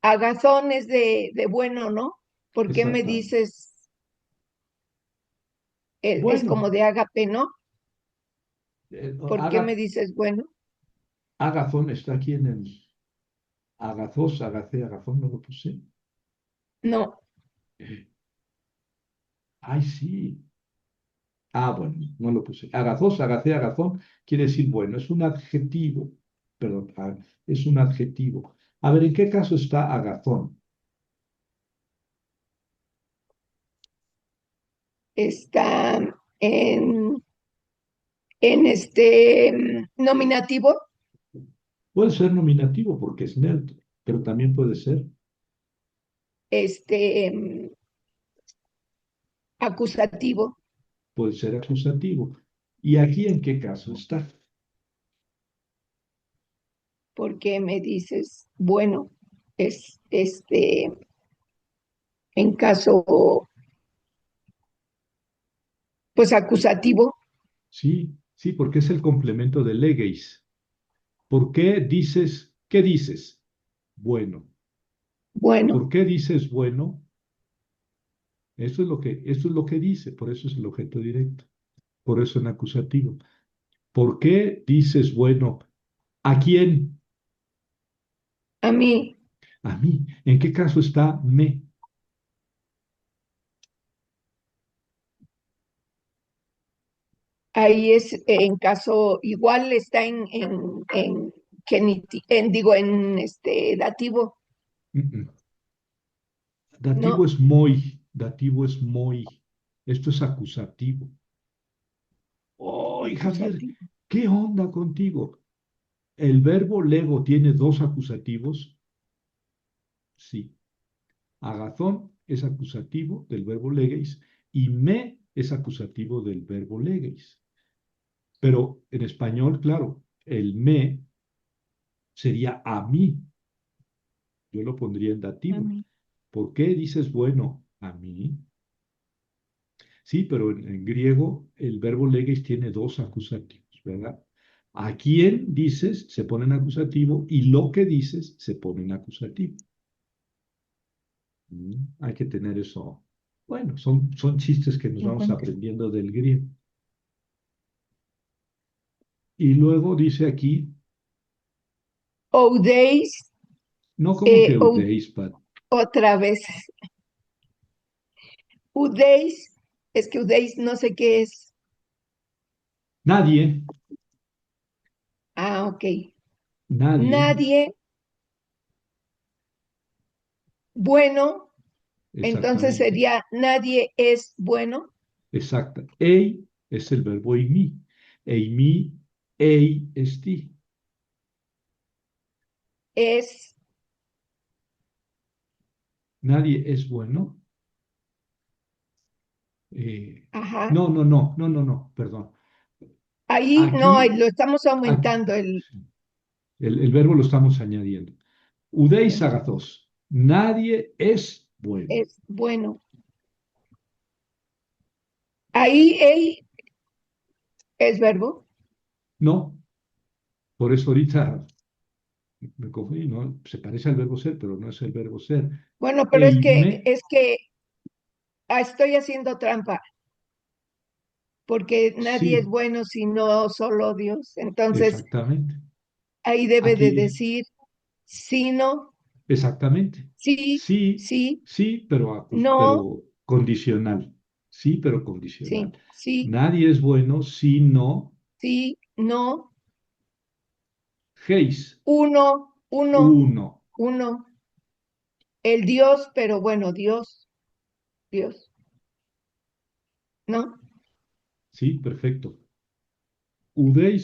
agazón es de bueno, ¿no? ¿Por qué me Exactamente. dices, es Bueno, como de ágape, ¿no? ¿Por qué me Aga- dices bueno? Agazón está aquí en el Agazós, Agacé, Agazón, no lo puse. No, Eh, Ay, sí. Ah, bueno, no lo puse. Agazós, Agacé, Agazón quiere decir bueno, es un adjetivo. Perdón, es un adjetivo. A ver, ¿en qué caso está Agazón? está en nominativo, Puede ser nominativo porque es neutro, pero también este, acusativo, puede ser acusativo. ¿Y aquí en qué caso está? porque me dices, bueno, es en caso, pues acusativo, Sí, sí, porque es el complemento de legeis. ¿Por qué dices? Bueno. bueno, ¿Por qué dices bueno? Eso es lo que dice, por eso es el objeto directo, por eso en acusativo. ¿Por qué dices bueno? ¿A quién? a mí, A mí. ¿En qué caso está me? ahí es en caso, igual está digo, en dativo, Mm, mm. Dativo ¿no? es muy, dativo es muy. Esto es acusativo. ¡Ay, Javier! Acusativo. ¿Qué onda contigo? ¿El verbo lego tiene dos acusativos? Sí. Agazón es acusativo del verbo legeis y me es acusativo del verbo legeis. Pero en español, claro, el me sería a mí. Yo lo pondría en A dativo. mí. ¿Por qué dices bueno a mí? Sí, pero en griego el verbo legeis tiene dos acusativos, ¿verdad? A quién dices se pone en acusativo y lo que dices se pone en acusativo. Hay que tener eso. Bueno, son chistes que nos En vamos cuenta. aprendiendo del griego. Y luego dice aquí, Oudeis, no como que ou- eudéis, Pat. otra vez. Udéis, es que udéis no sé qué es. Nadie, Ah, ok. nadie, Nadie bueno, entonces exactamente, sería nadie es bueno. exacta. Ei es el verbo eimi. Eimi, ei esti. Es, Nadie es bueno. Eh, ajá. no, perdón. Ahí no, Aquí, lo estamos aquí aumentando el el verbo lo estamos añadiendo. Udeis agathos. Nadie es bueno. es bueno. Ahí es verbo. No, por eso ahorita me confundí, ¿no? Se parece al verbo ser, pero no es el verbo ser. Bueno, pero Eime, es que estoy haciendo trampa, porque nadie es sí, bueno sino solo Dios. Entonces, exactamente. ahí debe de Aquí, decir sino, exactamente. sí, Sí, sí, sí, no, pero condicional. Sí, pero condicional. sí, sí, Nadie es bueno si no sí, no, Geis, uno, uno. uno. El Dios, pero bueno, Dios, ¿no? Sí, perfecto. Udeis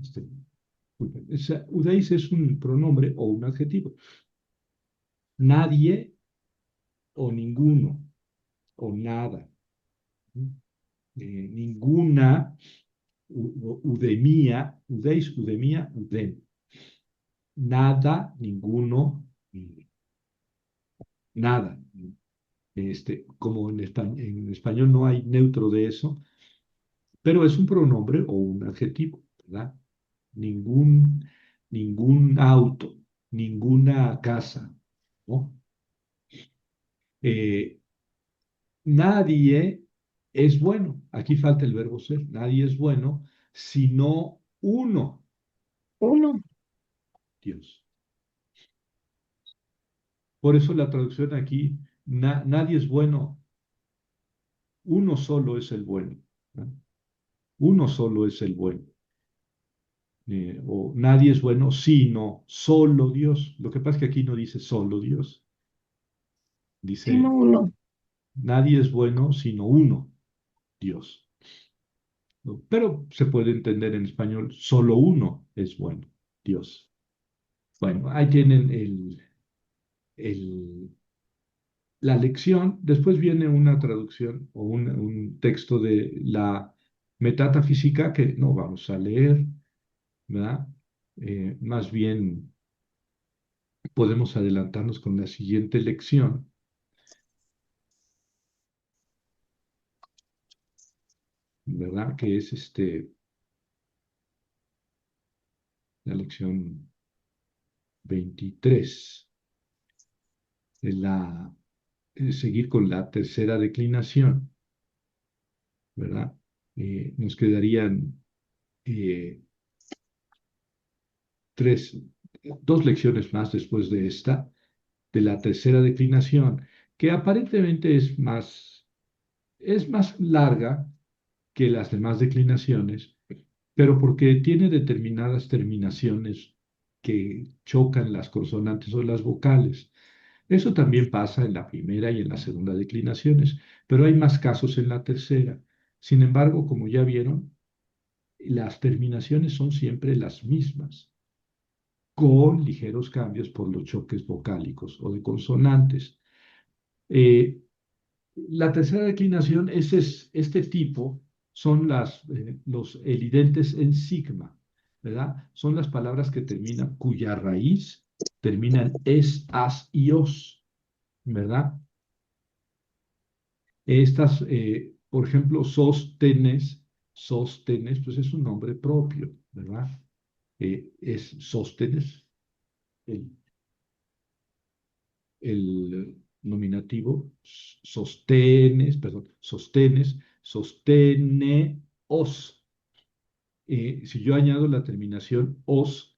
este, disculpen, udeis es un pronombre o un adjetivo. Nadie o ninguno o nada. Ninguna, udemía, udeis, udemía, udem. Nada, ninguno, nada. Como en español no hay neutro de eso, pero es un pronombre o un adjetivo, ¿verdad? Ningún, ningún auto, ninguna casa, ¿no? Eh, Nadie es bueno. Aquí falta el verbo ser. Nadie es bueno, sino uno, Uno, Dios. Por eso la traducción aquí, nadie es bueno, uno solo es el bueno, ¿no? Uno solo es el bueno. O nadie es bueno, sino solo Dios. Lo que pasa es que aquí no dice solo Dios, sino dice uno. nadie es bueno, sino uno, Dios. ¿No? Pero se puede entender en español, solo uno es bueno, Dios. Bueno, ahí tienen el- la lección. Después viene una traducción o un texto de la metafísica que no vamos a leer, ¿verdad? Más bien podemos adelantarnos con la siguiente lección, ¿verdad? Que es la lección 23 de seguir con la tercera declinación, ¿verdad? Nos quedarían eh, tres, dos lecciones más después de esta, de la tercera declinación, que aparentemente es más larga que las demás declinaciones, pero porque tiene determinadas terminaciones que chocan las consonantes o las vocales. Eso también pasa en la primera y en la segunda declinaciones, pero hay más casos en la tercera. Sin embargo, como ya vieron, las terminaciones son siempre las mismas, con ligeros cambios por los choques vocálicos o de consonantes. Eh, la tercera declinación es este tipo, son los elidentes en sigma, ¿verdad? Son las palabras que terminan, cuya raíz termina en es, as y os, ¿verdad? Estas, por ejemplo, sóstenes, pues es un nombre propio, ¿verdad? Es sóstenes, el, el nominativo, sosteneos. Si yo añado la terminación os,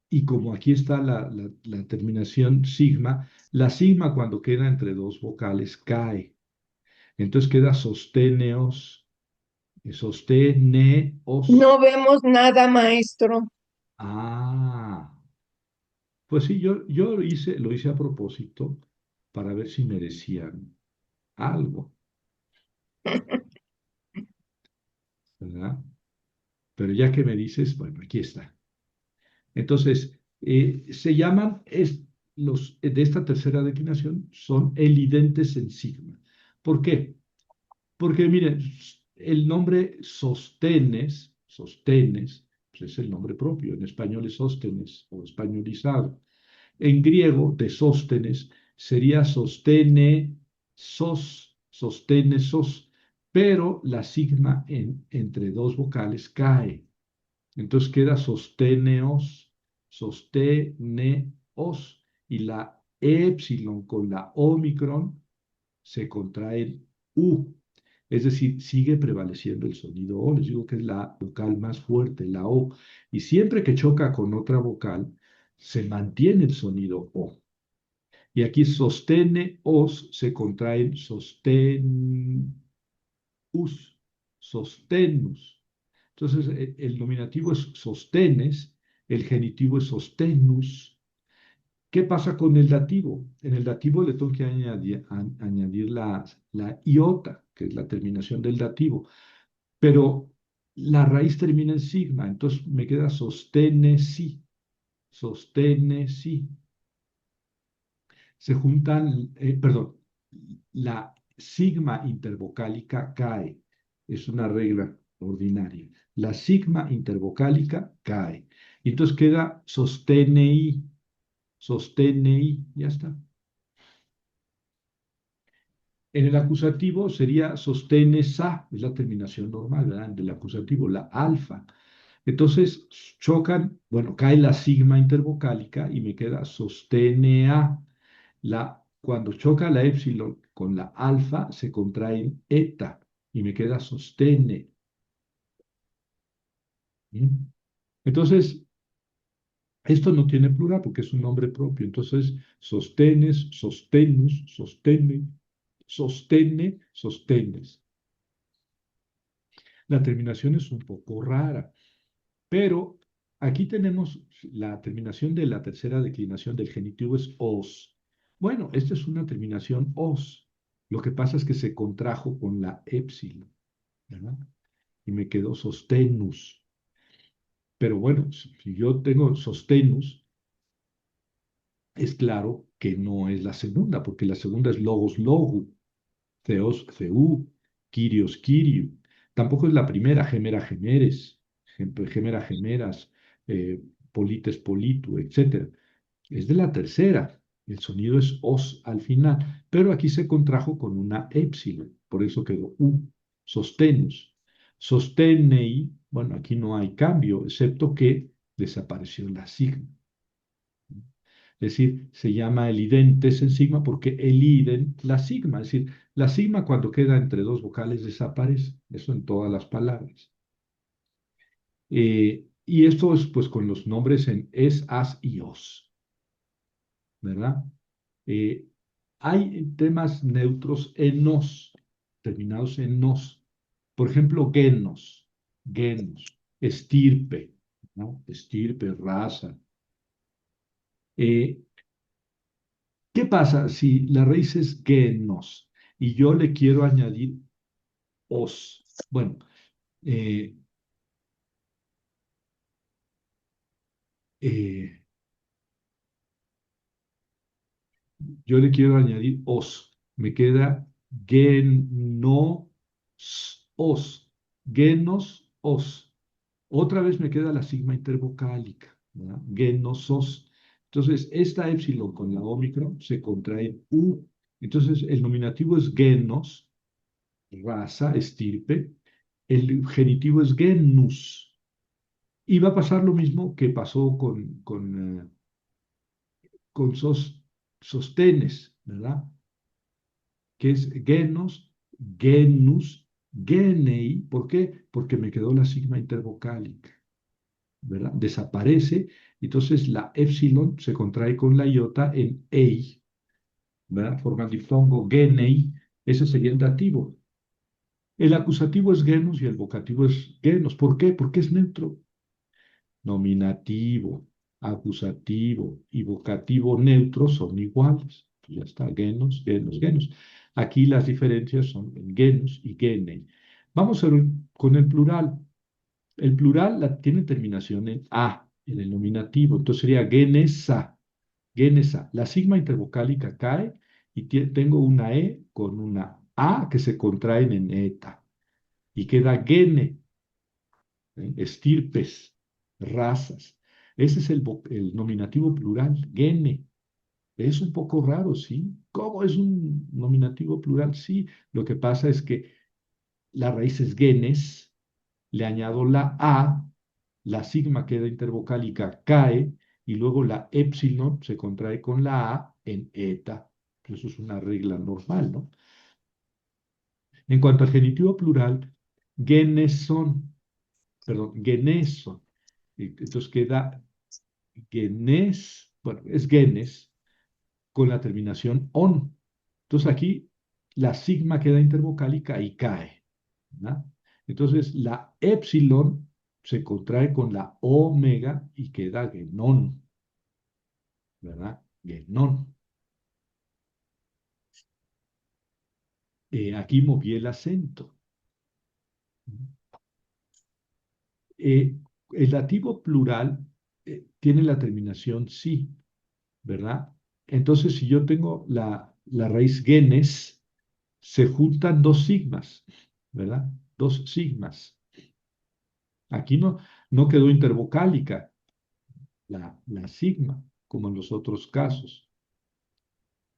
y como aquí está la terminación sigma, La sigma cuando queda entre dos vocales cae. Entonces queda sosteneos. No vemos nada, maestro. Ah, pues sí, yo lo hice a propósito para ver si merecían algo, ¿verdad? Pero ya que me dices, bueno, aquí está. Entonces, se llaman, los de esta tercera declinación, son elidentes en sigma. ¿Por qué? Porque miren, el nombre sostenes, pues es el nombre propio, en español es sóstenes o españolizado. En griego, de sóstenes, sería sostene, sos, pero la sigma entre dos vocales cae. Entonces queda sosteneos, y la épsilon con la omicron se contrae en U. Es decir, sigue prevaleciendo el sonido O. Les digo que es la vocal más fuerte, la O. Y siempre que choca con otra vocal, se mantiene el sonido O. Y aquí sosteneos se contrae en sostenus. Entonces, el nominativo es sostenes, el genitivo es sostenus. ¿Qué pasa con el dativo? En el dativo le tengo que añadir la iota, que es la terminación del dativo, pero la raíz termina en sigma, entonces me queda sostenesi. Se juntan, perdón, la sigma intervocálica cae, es una regla ordinaria. La sigma intervocálica cae. Y entonces queda sostenei, ya está. En el acusativo sería sostenesa, es la terminación normal, ¿verdad? Del acusativo, la alfa. Entonces chocan, bueno, cae la sigma intervocálica y me queda sostenea. Cuando choca la épsilon con la alfa, se contrae en eta y me queda sostene. ¿Mm? Entonces, esto no tiene plural porque es un nombre propio. Entonces, sostenes, sostenus, sostenes. La terminación es un poco rara, pero aquí tenemos la terminación de la tercera declinación del genitivo es os. Bueno, esta es una terminación os. Lo que pasa es que se contrajo con la épsilon, ¿verdad? Y me quedó sostenus. Pero bueno, si yo tengo sostenus, es claro que no es la segunda, porque la segunda es logos logu, theos theou, kyrios kyriou. Tampoco es la primera, gemera gemeres, gemera gemeras, polites politu, etcétera. Es de la tercera. El sonido es os al final, pero aquí se contrajo con una épsilon, por eso quedó u, sostenus. Sostenei, bueno, aquí no hay cambio, excepto que desapareció la sigma. Es decir, se llama elidentes en sigma porque eliden la sigma. Es decir, la sigma cuando queda entre dos vocales desaparece. Eso en todas las palabras. Y esto es pues con los nombres en es, as y os, ¿verdad? Eh, Hay temas neutros en nos, terminados en nos. Por ejemplo, genos, estirpe, ¿no? Estirpe, raza. Eh, ¿Qué pasa si la raíz es genos y yo le quiero añadir os? Bueno, eh, eh, yo le quiero añadir os. Me queda genos os. Genos os. Otra vez me queda la sigma intervocálica, ¿verdad? Genosos. Entonces, esta épsilon con la omicron se contrae en U. Entonces, el nominativo es genos, raza, estirpe. El genitivo es genus. Y va a pasar lo mismo que pasó con sostenes, ¿verdad? Que es genos, genus, genei. ¿Por qué? Porque me quedó la sigma intervocálica, ¿verdad? Desaparece, entonces la épsilon se contrae con la iota en ei, ¿verdad? Forma diftongo, genei, ese sería el dativo. El acusativo es genus y el vocativo es genos. ¿Por qué? Porque es neutro. Nominativo, acusativo y vocativo neutro son iguales. Ya está, genus, genus, genus. Aquí las diferencias son en genus y genei. Vamos a ver con el plural. El plural tiene terminación en a, en el nominativo. Entonces sería genesa, genesa. La sigma intervocálica cae y tengo una e con una a que se contraen en eta. Y queda gene, estirpes, razas. Ese es el nominativo plural, gene. Es un poco raro, ¿sí? ¿Cómo es un nominativo plural? Sí, lo que pasa es que la raíz es genes, le añado la sigma queda intervocálica, cae, y luego la épsilon se contrae con la a en eta. Eso es una regla normal, ¿no? En cuanto al genitivo plural, geneson, perdón, geneson. Entonces queda genes, bueno, es genes con la terminación on. Entonces aquí la sigma queda intervocálica y cae, ¿verdad? Entonces la épsilon se contrae con la omega y queda genon, ¿verdad? Genon. Aquí moví el acento. Eh, el dativo plural tiene la terminación sí, ¿verdad? Entonces, si yo tengo la raíz genes, se juntan dos sigmas, ¿verdad? Dos sigmas. Aquí no quedó intervocálica la sigma, como en los otros casos.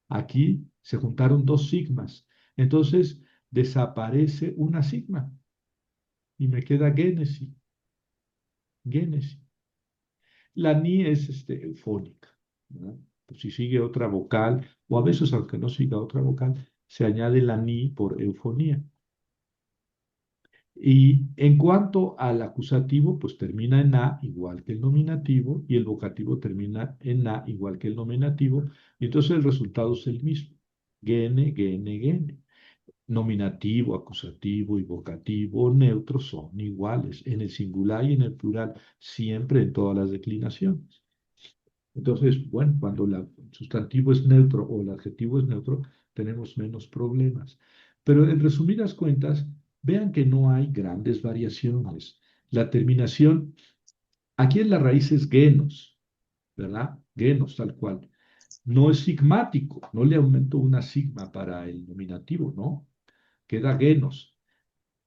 Aquí se juntaron dos sigmas. Entonces, desaparece una sigma y me queda génesis, génesis. La ni es eufónica, ¿verdad? Pues si sigue otra vocal, o a veces aunque no siga otra vocal, se añade la ni por eufonía. Y en cuanto al acusativo, pues termina en a igual que el nominativo, y el vocativo termina en a igual que el nominativo, y entonces el resultado es el mismo. Gene, gene, gene. Nominativo, acusativo y vocativo neutro son iguales en el singular y en el plural, siempre en todas las declinaciones. Entonces, bueno, cuando el sustantivo es neutro o el adjetivo es neutro, tenemos menos problemas. Pero en resumidas cuentas, vean que no hay grandes variaciones. La terminación, aquí en la raíz es genos, ¿verdad? Genos, tal cual. No es sigmático, no le aumento una sigma para el nominativo, no. Queda genos.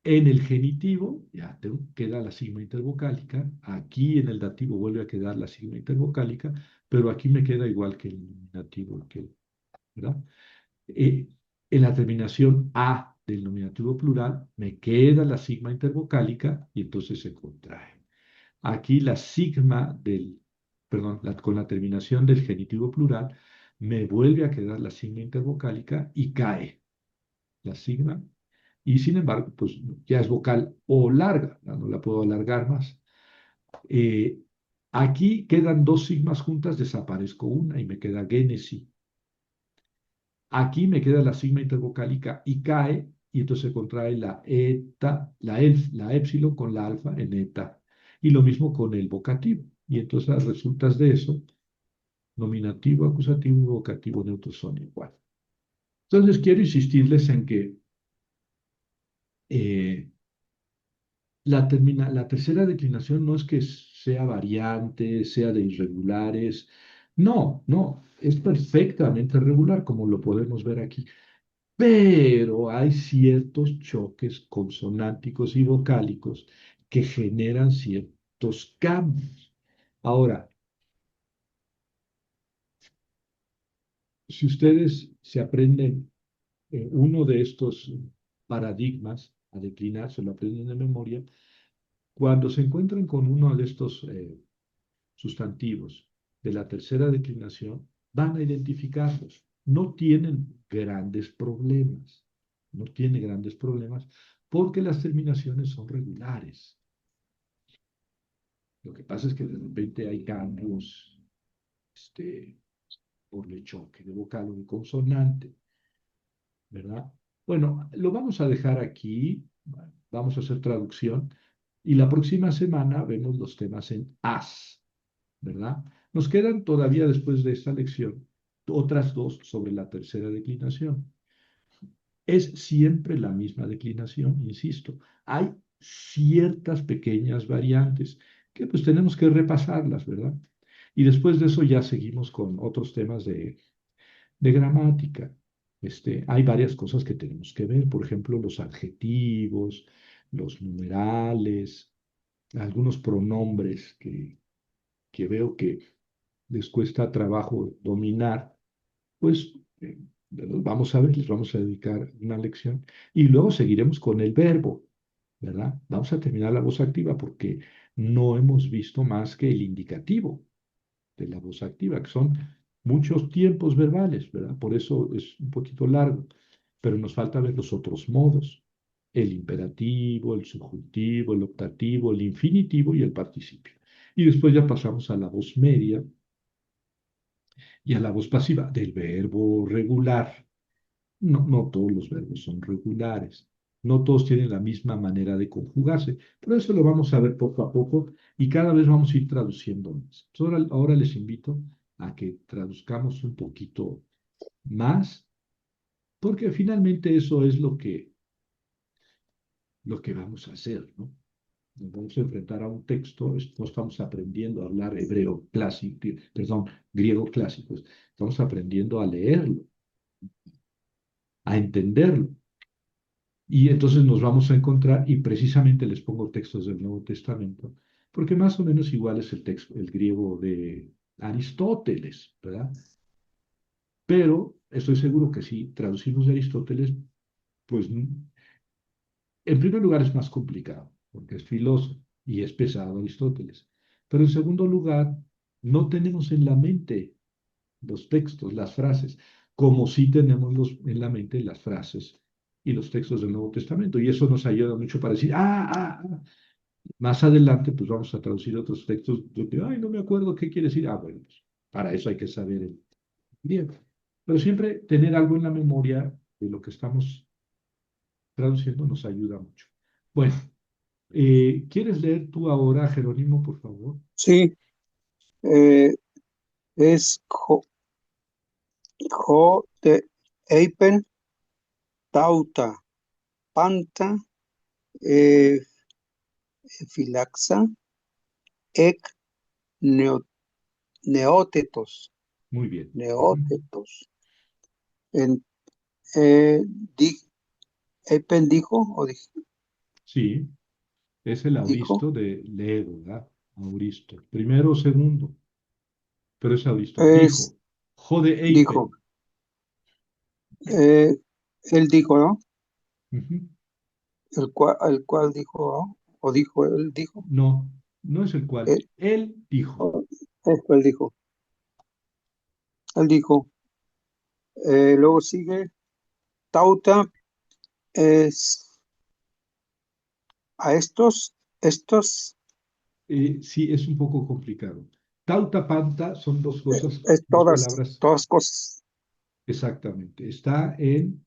En el genitivo, ya queda la sigma intervocálica. Aquí en el dativo vuelve a quedar la sigma intervocálica, pero aquí me queda igual que el nominativo, ¿verdad? Eh, en la terminación a del nominativo plural, me queda la sigma intervocálica y entonces se contrae. Aquí la sigma perdón, con la terminación del genitivo plural, me vuelve a quedar la sigma intervocálica y cae la sigma y sin embargo, pues ya es vocal o larga, no la puedo alargar más. Eh, Aquí quedan dos sigmas juntas, desaparezco una y me queda génesis. Aquí me queda la sigma intervocálica y cae, y entonces se contrae la eta, la épsilon con la alfa en eta. Y lo mismo con el vocativo. Y entonces las resultas de eso, nominativo, acusativo y vocativo neutro son igual. Entonces quiero insistirles en que eh, la tercera declinación no es que sea variante, sea de irregulares. No, no, es perfectamente regular, como lo podemos ver aquí. Pero hay ciertos choques consonánticos y vocálicos que generan ciertos cambios. Ahora, si ustedes se aprenden uno de estos paradigmas a declinar, se lo aprenden de memoria, cuando se encuentran con uno de estos sustantivos de la tercera declinación, van a identificarlos. No tienen grandes problemas, no tiene grandes problemas porque las terminaciones son regulares. Lo que pasa es que de repente hay cambios, este, por el choque de vocal o de consonante, ¿verdad? Bueno, lo vamos a dejar aquí, vamos a hacer traducción y la próxima semana vemos los temas en as, ¿verdad? Nos quedan todavía después de esta lección otras dos sobre la tercera declinación. Es siempre la misma declinación, insisto. Hay ciertas pequeñas variantes que pues tenemos que repasarlas, ¿verdad? Y después de eso ya seguimos con otros temas de gramática. Hay varias cosas que tenemos que ver, por ejemplo, los adjetivos, los numerales, algunos pronombres que veo que les cuesta trabajo dominar, pues los vamos a ver, les vamos a dedicar una lección y luego seguiremos con el verbo, ¿verdad? Vamos a terminar la voz activa porque no hemos visto más que el indicativo de la voz activa, que son muchos tiempos verbales, ¿verdad? Por eso es un poquito largo, pero nos falta ver los otros modos, el imperativo, el subjuntivo, el optativo, el infinitivo y el participio. Y después ya pasamos a la voz media y a la voz pasiva del verbo regular. No, no todos los verbos son regulares, no todos tienen la misma manera de conjugarse, pero eso lo vamos a ver poco a poco y cada vez vamos a ir traduciendo más. Ahora les invito a que traduzcamos un poquito más, porque finalmente eso es lo que vamos a hacer, ¿no? Nos vamos a enfrentar a un texto, no estamos aprendiendo a hablar hebreo clásico, perdón, griego clásico, estamos aprendiendo a leerlo, a entenderlo. Y entonces nos vamos a encontrar, y precisamente les pongo textos del Nuevo Testamento, porque más o menos igual es el texto, el griego de Aristóteles, ¿verdad? Pero estoy seguro que si traducimos de Aristóteles, pues en primer lugar es más complicado, porque es filósofo y es pesado Aristóteles. Pero en segundo lugar, no tenemos en la mente los textos, las frases, como sí tenemos en la mente las frases y los textos del Nuevo Testamento. Y eso nos ayuda mucho para decir, más adelante pues vamos a traducir otros textos donde, ay, no me acuerdo qué quiere decir. Bueno, pues para eso hay que saber el griego. Pero siempre tener algo en la memoria de lo que estamos traduciendo nos ayuda mucho. Bueno, ¿quieres leer tú ahora, Jerónimo, por favor? Sí, eh, es de Eipen, Tauta, Panta, eh, Filaxa, Ec, neo- Neótetos, Muy bien. Neótetos. En, eh, di- Eipen dijo, Sí, es el dijo, auristo de leer, ¿verdad? Auristo. Primero o segundo, pero es auristo. es, Dijo, jode dijo, eipen. eh, él dijo, ¿no? Ujú. El cual dijo, ¿no? O dijo, él dijo, No, no es el cual. él, Él dijo. él dijo, él dijo. Luego sigue, Tauta es a estos, Sí, es un poco complicado. Tauta panta son dos cosas, es dos todas, palabras todas cosas exactamente. Está en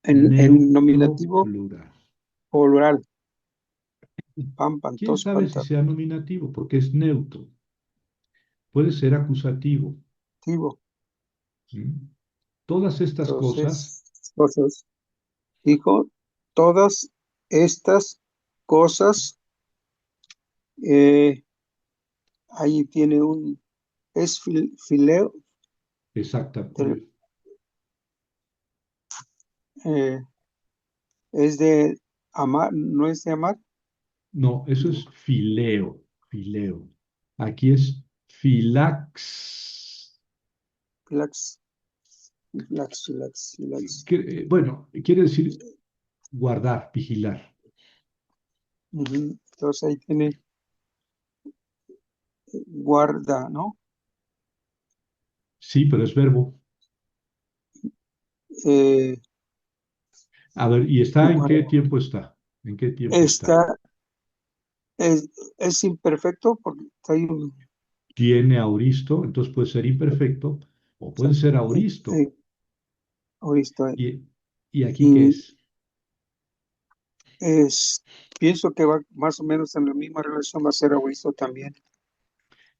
en neutro nominativo plural. o plural. ¿Quién Pantos, sabe si sea nominativo? Porque es neutro. Puede ser acusativo. pantativo. ¿Mm? Todas estas cosas, Entonces, dijo, todas estas cosas, eh, ahí tiene es fileo, exactamente. eh, es de amar, no es de amar, No, eso es fileo, fileo. Aquí es filax. filax, filax. Bueno, quiere decir guardar, vigilar. Ujú. Entonces ahí tiene guarda, ¿no? Sí, pero es verbo. Eh, A ver, ¿y está en qué guarda. tiempo está? ¿En qué tiempo está? Está, es imperfecto porque está ahí Tiene auristo, entonces puede ser imperfecto, o puede ser auristo. Auristo. ¿Y, y aquí qué Y es? pienso que va más o menos en la misma relación, va a ser auristo también.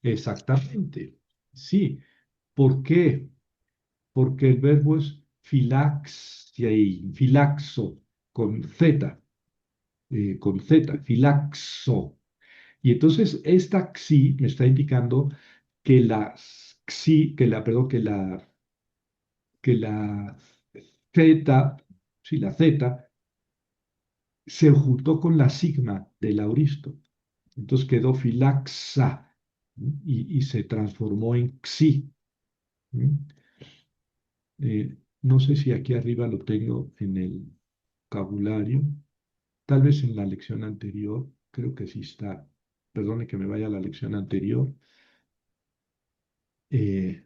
Exactamente. Sí. ¿Por qué? Porque el verbo es filaxo, con Z, filaxo. Y entonces esta xi me está indicando que la xi, que la Z, sí, la Z, se juntó con la sigma del auristo. Entonces quedó filaxa, ¿no? Y se transformó en xi. ¿No? No sé si aquí arriba lo tengo en el vocabulario, tal vez en la lección anterior, creo que sí está. Perdone que me vaya a la lección anterior. Eh,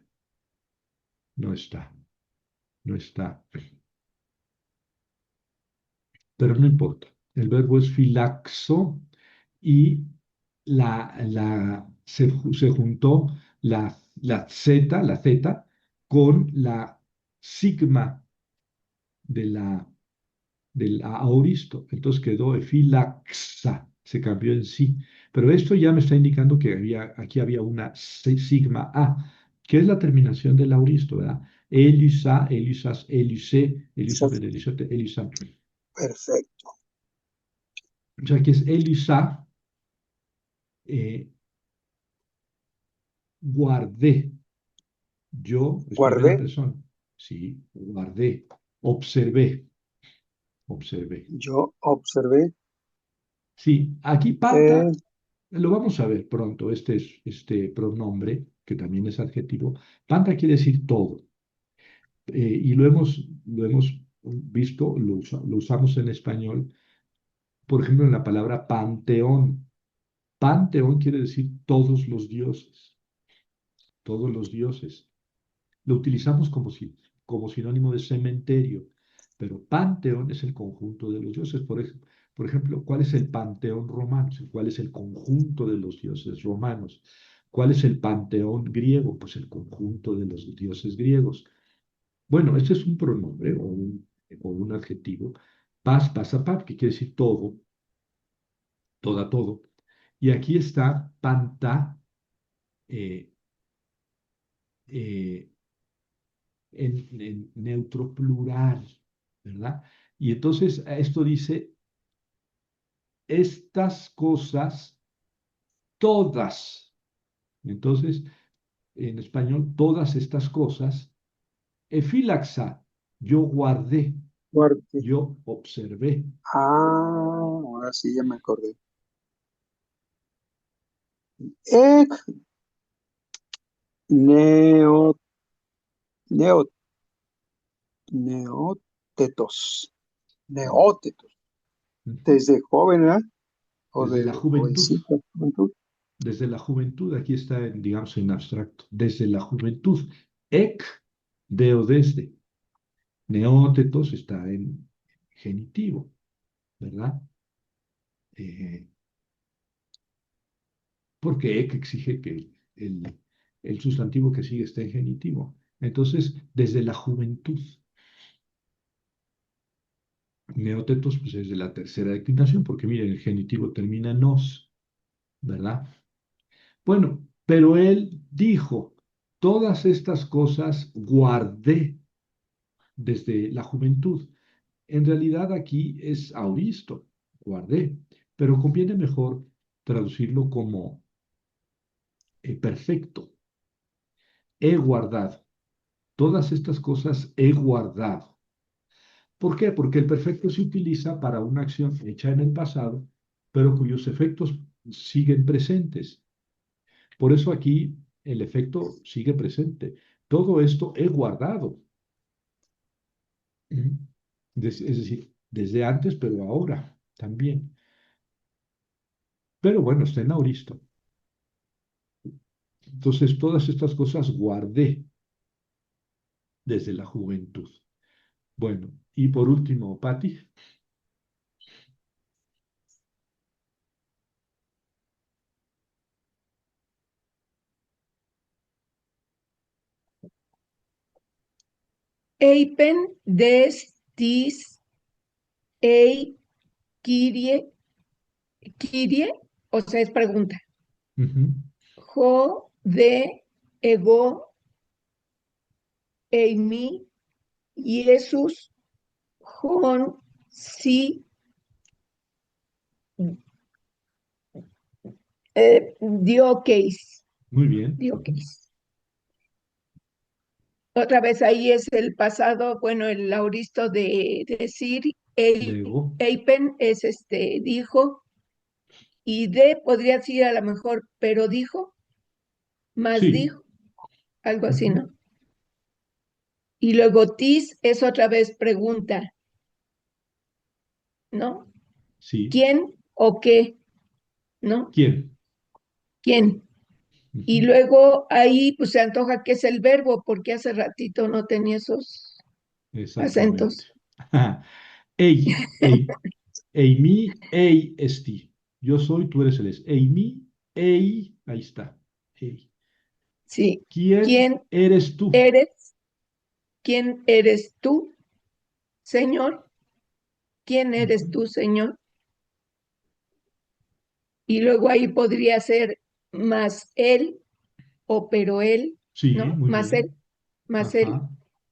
no está, no está. Pero no importa. El verbo es filaxo y se juntó la Z, con la sigma de del aoristo. Entonces quedó filaxa, se cambió en sí. Pero esto ya me está indicando que aquí había una sigma A, que es la terminación del aoristo, ¿verdad? Elisa, Elisas, Elise, Elizabeth, Elisete, Elisa. Perfecto. O sea, que es Elisa, eh, guardé. Yo es primera Guardé, persona. Sí, guardé. Observé, observé. yo observé. Sí, aquí eh, panta, lo vamos a ver pronto, este pronombre, que también es adjetivo. Panta quiere decir todo. Y lo hemos visto, lo usamos en español, por ejemplo, en la palabra panteón. Panteón quiere decir todos los dioses, todos los dioses. Lo utilizamos como sinónimo de cementerio, pero panteón es el conjunto de los dioses. Por ejemplo, ¿cuál es el panteón romano? ¿Cuál es el conjunto de los dioses romanos? ¿Cuál es el panteón griego? Pues el conjunto de los dioses griegos. Bueno, este es un pronombre o un adjetivo. Pasapap, que quiere decir todo, toda, todo. Y aquí está panta, eh, eh, en neutro plural, ¿verdad? Y entonces esto dice, estas cosas, todas. Entonces, en español, todas estas cosas, efilaxa, yo guardé, guardé. yo observé. Ahora sí ya me acordé. Ec neo, neo, neótetos. Neótetos. Ujú. Desde joven, ¿verdad? O Desde la de juventud, jovencito, juventud. desde la juventud, aquí está, digamos, en abstracto, desde la juventud. Ec, deo desde. Neótetos está en genitivo, ¿verdad? Eh, porque ek exige que el sustantivo que sigue esté en genitivo. Entonces, desde la juventud, neótetos, pues es de la tercera declinación, porque miren, el genitivo termina en nos, ¿verdad? Bueno, pero él dijo, todas estas cosas guardé desde la juventud. En realidad aquí es auristo, guardé, pero conviene mejor traducirlo como perfecto. He guardado. Todas estas cosas he guardado. ¿Por qué? Porque el perfecto se utiliza para una acción hecha en el pasado, pero cuyos efectos siguen presentes. Por eso aquí el efecto sigue presente. Todo esto he guardado. ¿Mm? Es decir, desde antes, pero ahora también. Pero bueno, está en auristo. Entonces, todas estas cosas guardé desde la juventud. Bueno, y por último, Patti. Eipen des tis ei Kyrie, o sea, es pregunta. Ujú. Jo de ego eimi Jesús hon si dioqueis. Muy bien. Dioqueis. Otra vez ahí es el pasado, bueno, el auristo de decir, Luego, eipen es dijo, y de podría decir a lo mejor, pero dijo, más sí. dijo, algo así, Ujú. ¿no? Y luego tis es otra vez pregunta, ¿no? Sí. ¿Quién o qué? ¿No? ¿Quién? ¿Quién? Y Ujú. luego ahí pues se antoja que es el verbo, porque hace ratito no tenía esos Exactamente. acentos. Ei, ei, ei mi, ei esti. Yo soy, tú eres el es. Ei mi, ei, ahí está. Ei. Sí. ¿Quién ¿Quién eres tú? eres? ¿Quién eres tú, Señor? ¿Quién eres Ujú. tú, Señor? Y luego ahí podría ser más él o pero él, Sí, ¿no? muy bien. Más él. Ajá,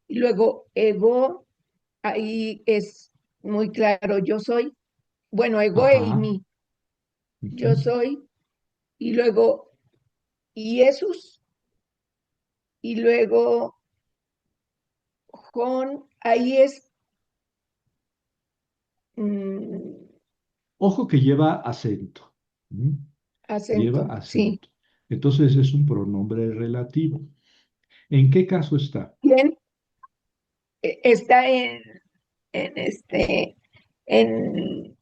Y luego ego, ahí es muy claro, yo soy. Bueno, ego y ajá. mí, yo Ujú. soy. Y luego Jesús. Y luego Jon, ahí es mm, Ojo que lleva acento. ¿Mm? Lleva acento, sí. acento. Entonces es un pronombre relativo. ¿En qué caso está? ¿Quién está en este, en,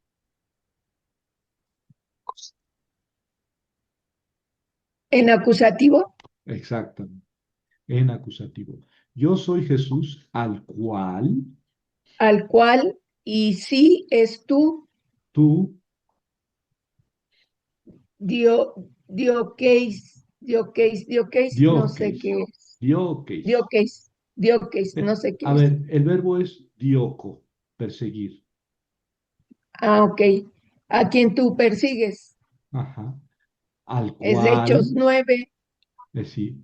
en acusativo? Exactamente. En acusativo. Yo soy Jesús al cual Al cual, y sí es tú, tú, dio, dioqueis, no sé dioqueis, qué es. dioqueis. Dioqueis, no sé qué A es. ver, el verbo es dioco, perseguir. Ah, ok. A quien tú persigues. Ajá. Al Es de Hechos cual, 9, es decir,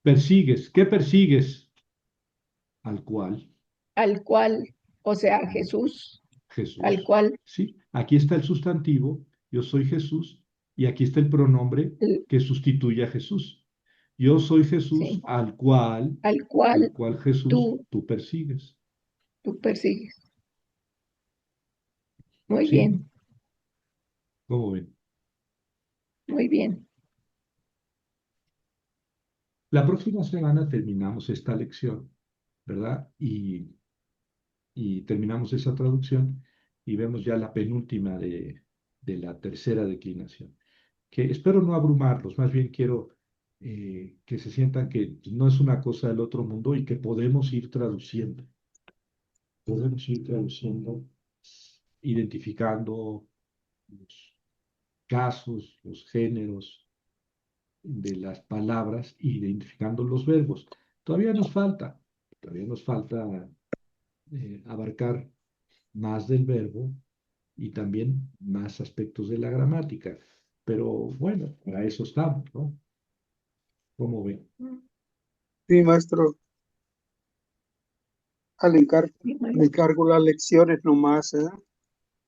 persigues. ¿Qué persigues? Al cual, al cual, o sea, ¿no? Jesús, al Jesús. cual, Sí, aquí está el sustantivo, yo soy Jesús, y aquí está el pronombre que sustituye a Jesús. Yo soy Jesús sí, al al cual cual Jesús tú, tú persigues. tú persigues. Muy ¿Sí? bien, ¿Cómo ven? muy bien. La próxima semana terminamos esta lección, ¿verdad? Y terminamos esa traducción y vemos ya la penúltima de la tercera declinación. Que espero no abrumarlos, más bien quiero que se sientan que no es una cosa del otro mundo y que podemos ir traduciendo, identificando los casos, los géneros de las palabras, identificando los verbos. Todavía nos falta abarcar más del verbo y también más aspectos de la gramática. Pero bueno, para eso estamos, ¿no? ¿Cómo ven? Sí, maestro, al Sí, le maestro. encargo las lecciones nomás, ¿eh?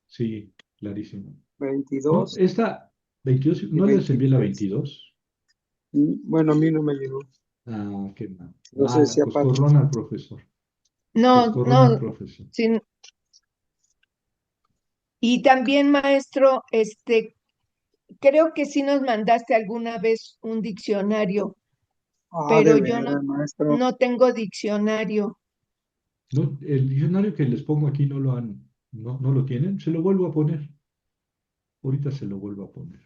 Sí, clarísimo. No, 22 esta 22, y ¿no les envié la 23. 22? Bueno, a mí no me llegó. Ah, qué mal. No sé Mala, si aparte. coscorrón al profesor. No, Coscorrón al no, profesor. sí. Y también, maestro, creo que sí nos mandaste alguna vez un diccionario, Ah, de pero yo no, veras, maestro. no tengo diccionario. No, el diccionario que les pongo aquí no lo tienen. Se lo vuelvo a poner. Ahorita se lo vuelvo a poner.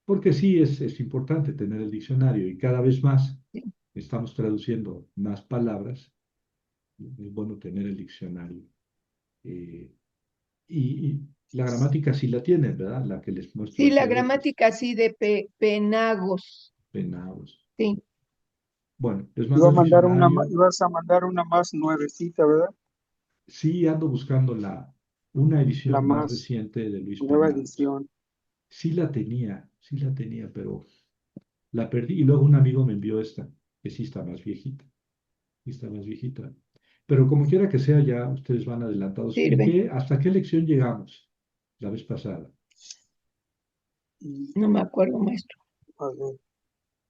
Porque sí es importante tener el diccionario y cada vez más estamos traduciendo más palabras. Es bueno tener el diccionario. Eh, y la gramática sí la tienen, ¿verdad? La que les muestro Sí, aquí la a veces. gramática sí de penagos, Penados. sí. Bueno, les mando el diccionario. Ibas a mandar una más nuevecita, ¿verdad? Sí, ando buscando una La edición más más reciente de Luis nueva Peñalosa. edición. Sí la tenía, pero la perdí. Y luego un amigo me envió esta, que sí está más viejita. Sí está más viejita. Pero como quiera que sea, ya ustedes van adelantados. Sirve. ¿Hasta qué lección llegamos la vez pasada? Y, No me acuerdo, maestro. a ver,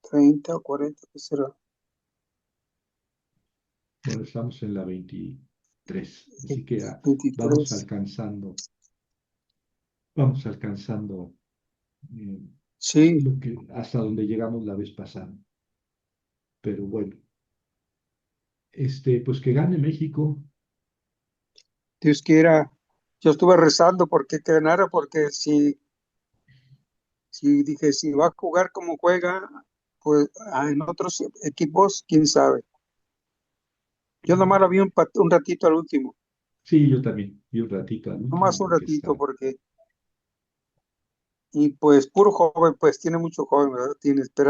30 o 40, ¿qué será? Bueno, estamos en la 23, así que vamos 23. alcanzando eh, Sí, hasta donde llegamos la vez pasada. Pero bueno, pues que gane México. Dios quiera. Yo estuve rezando porque ganara, porque si dije, si va a jugar como juega, pues en otros equipos, quién sabe. Yo nomás la vi un ratito al último, Sí, yo también vi un ratito al último nomás un porque ratito, está. porque, y pues puro joven, pues tiene mucho joven, ¿verdad? Tiene esperanza.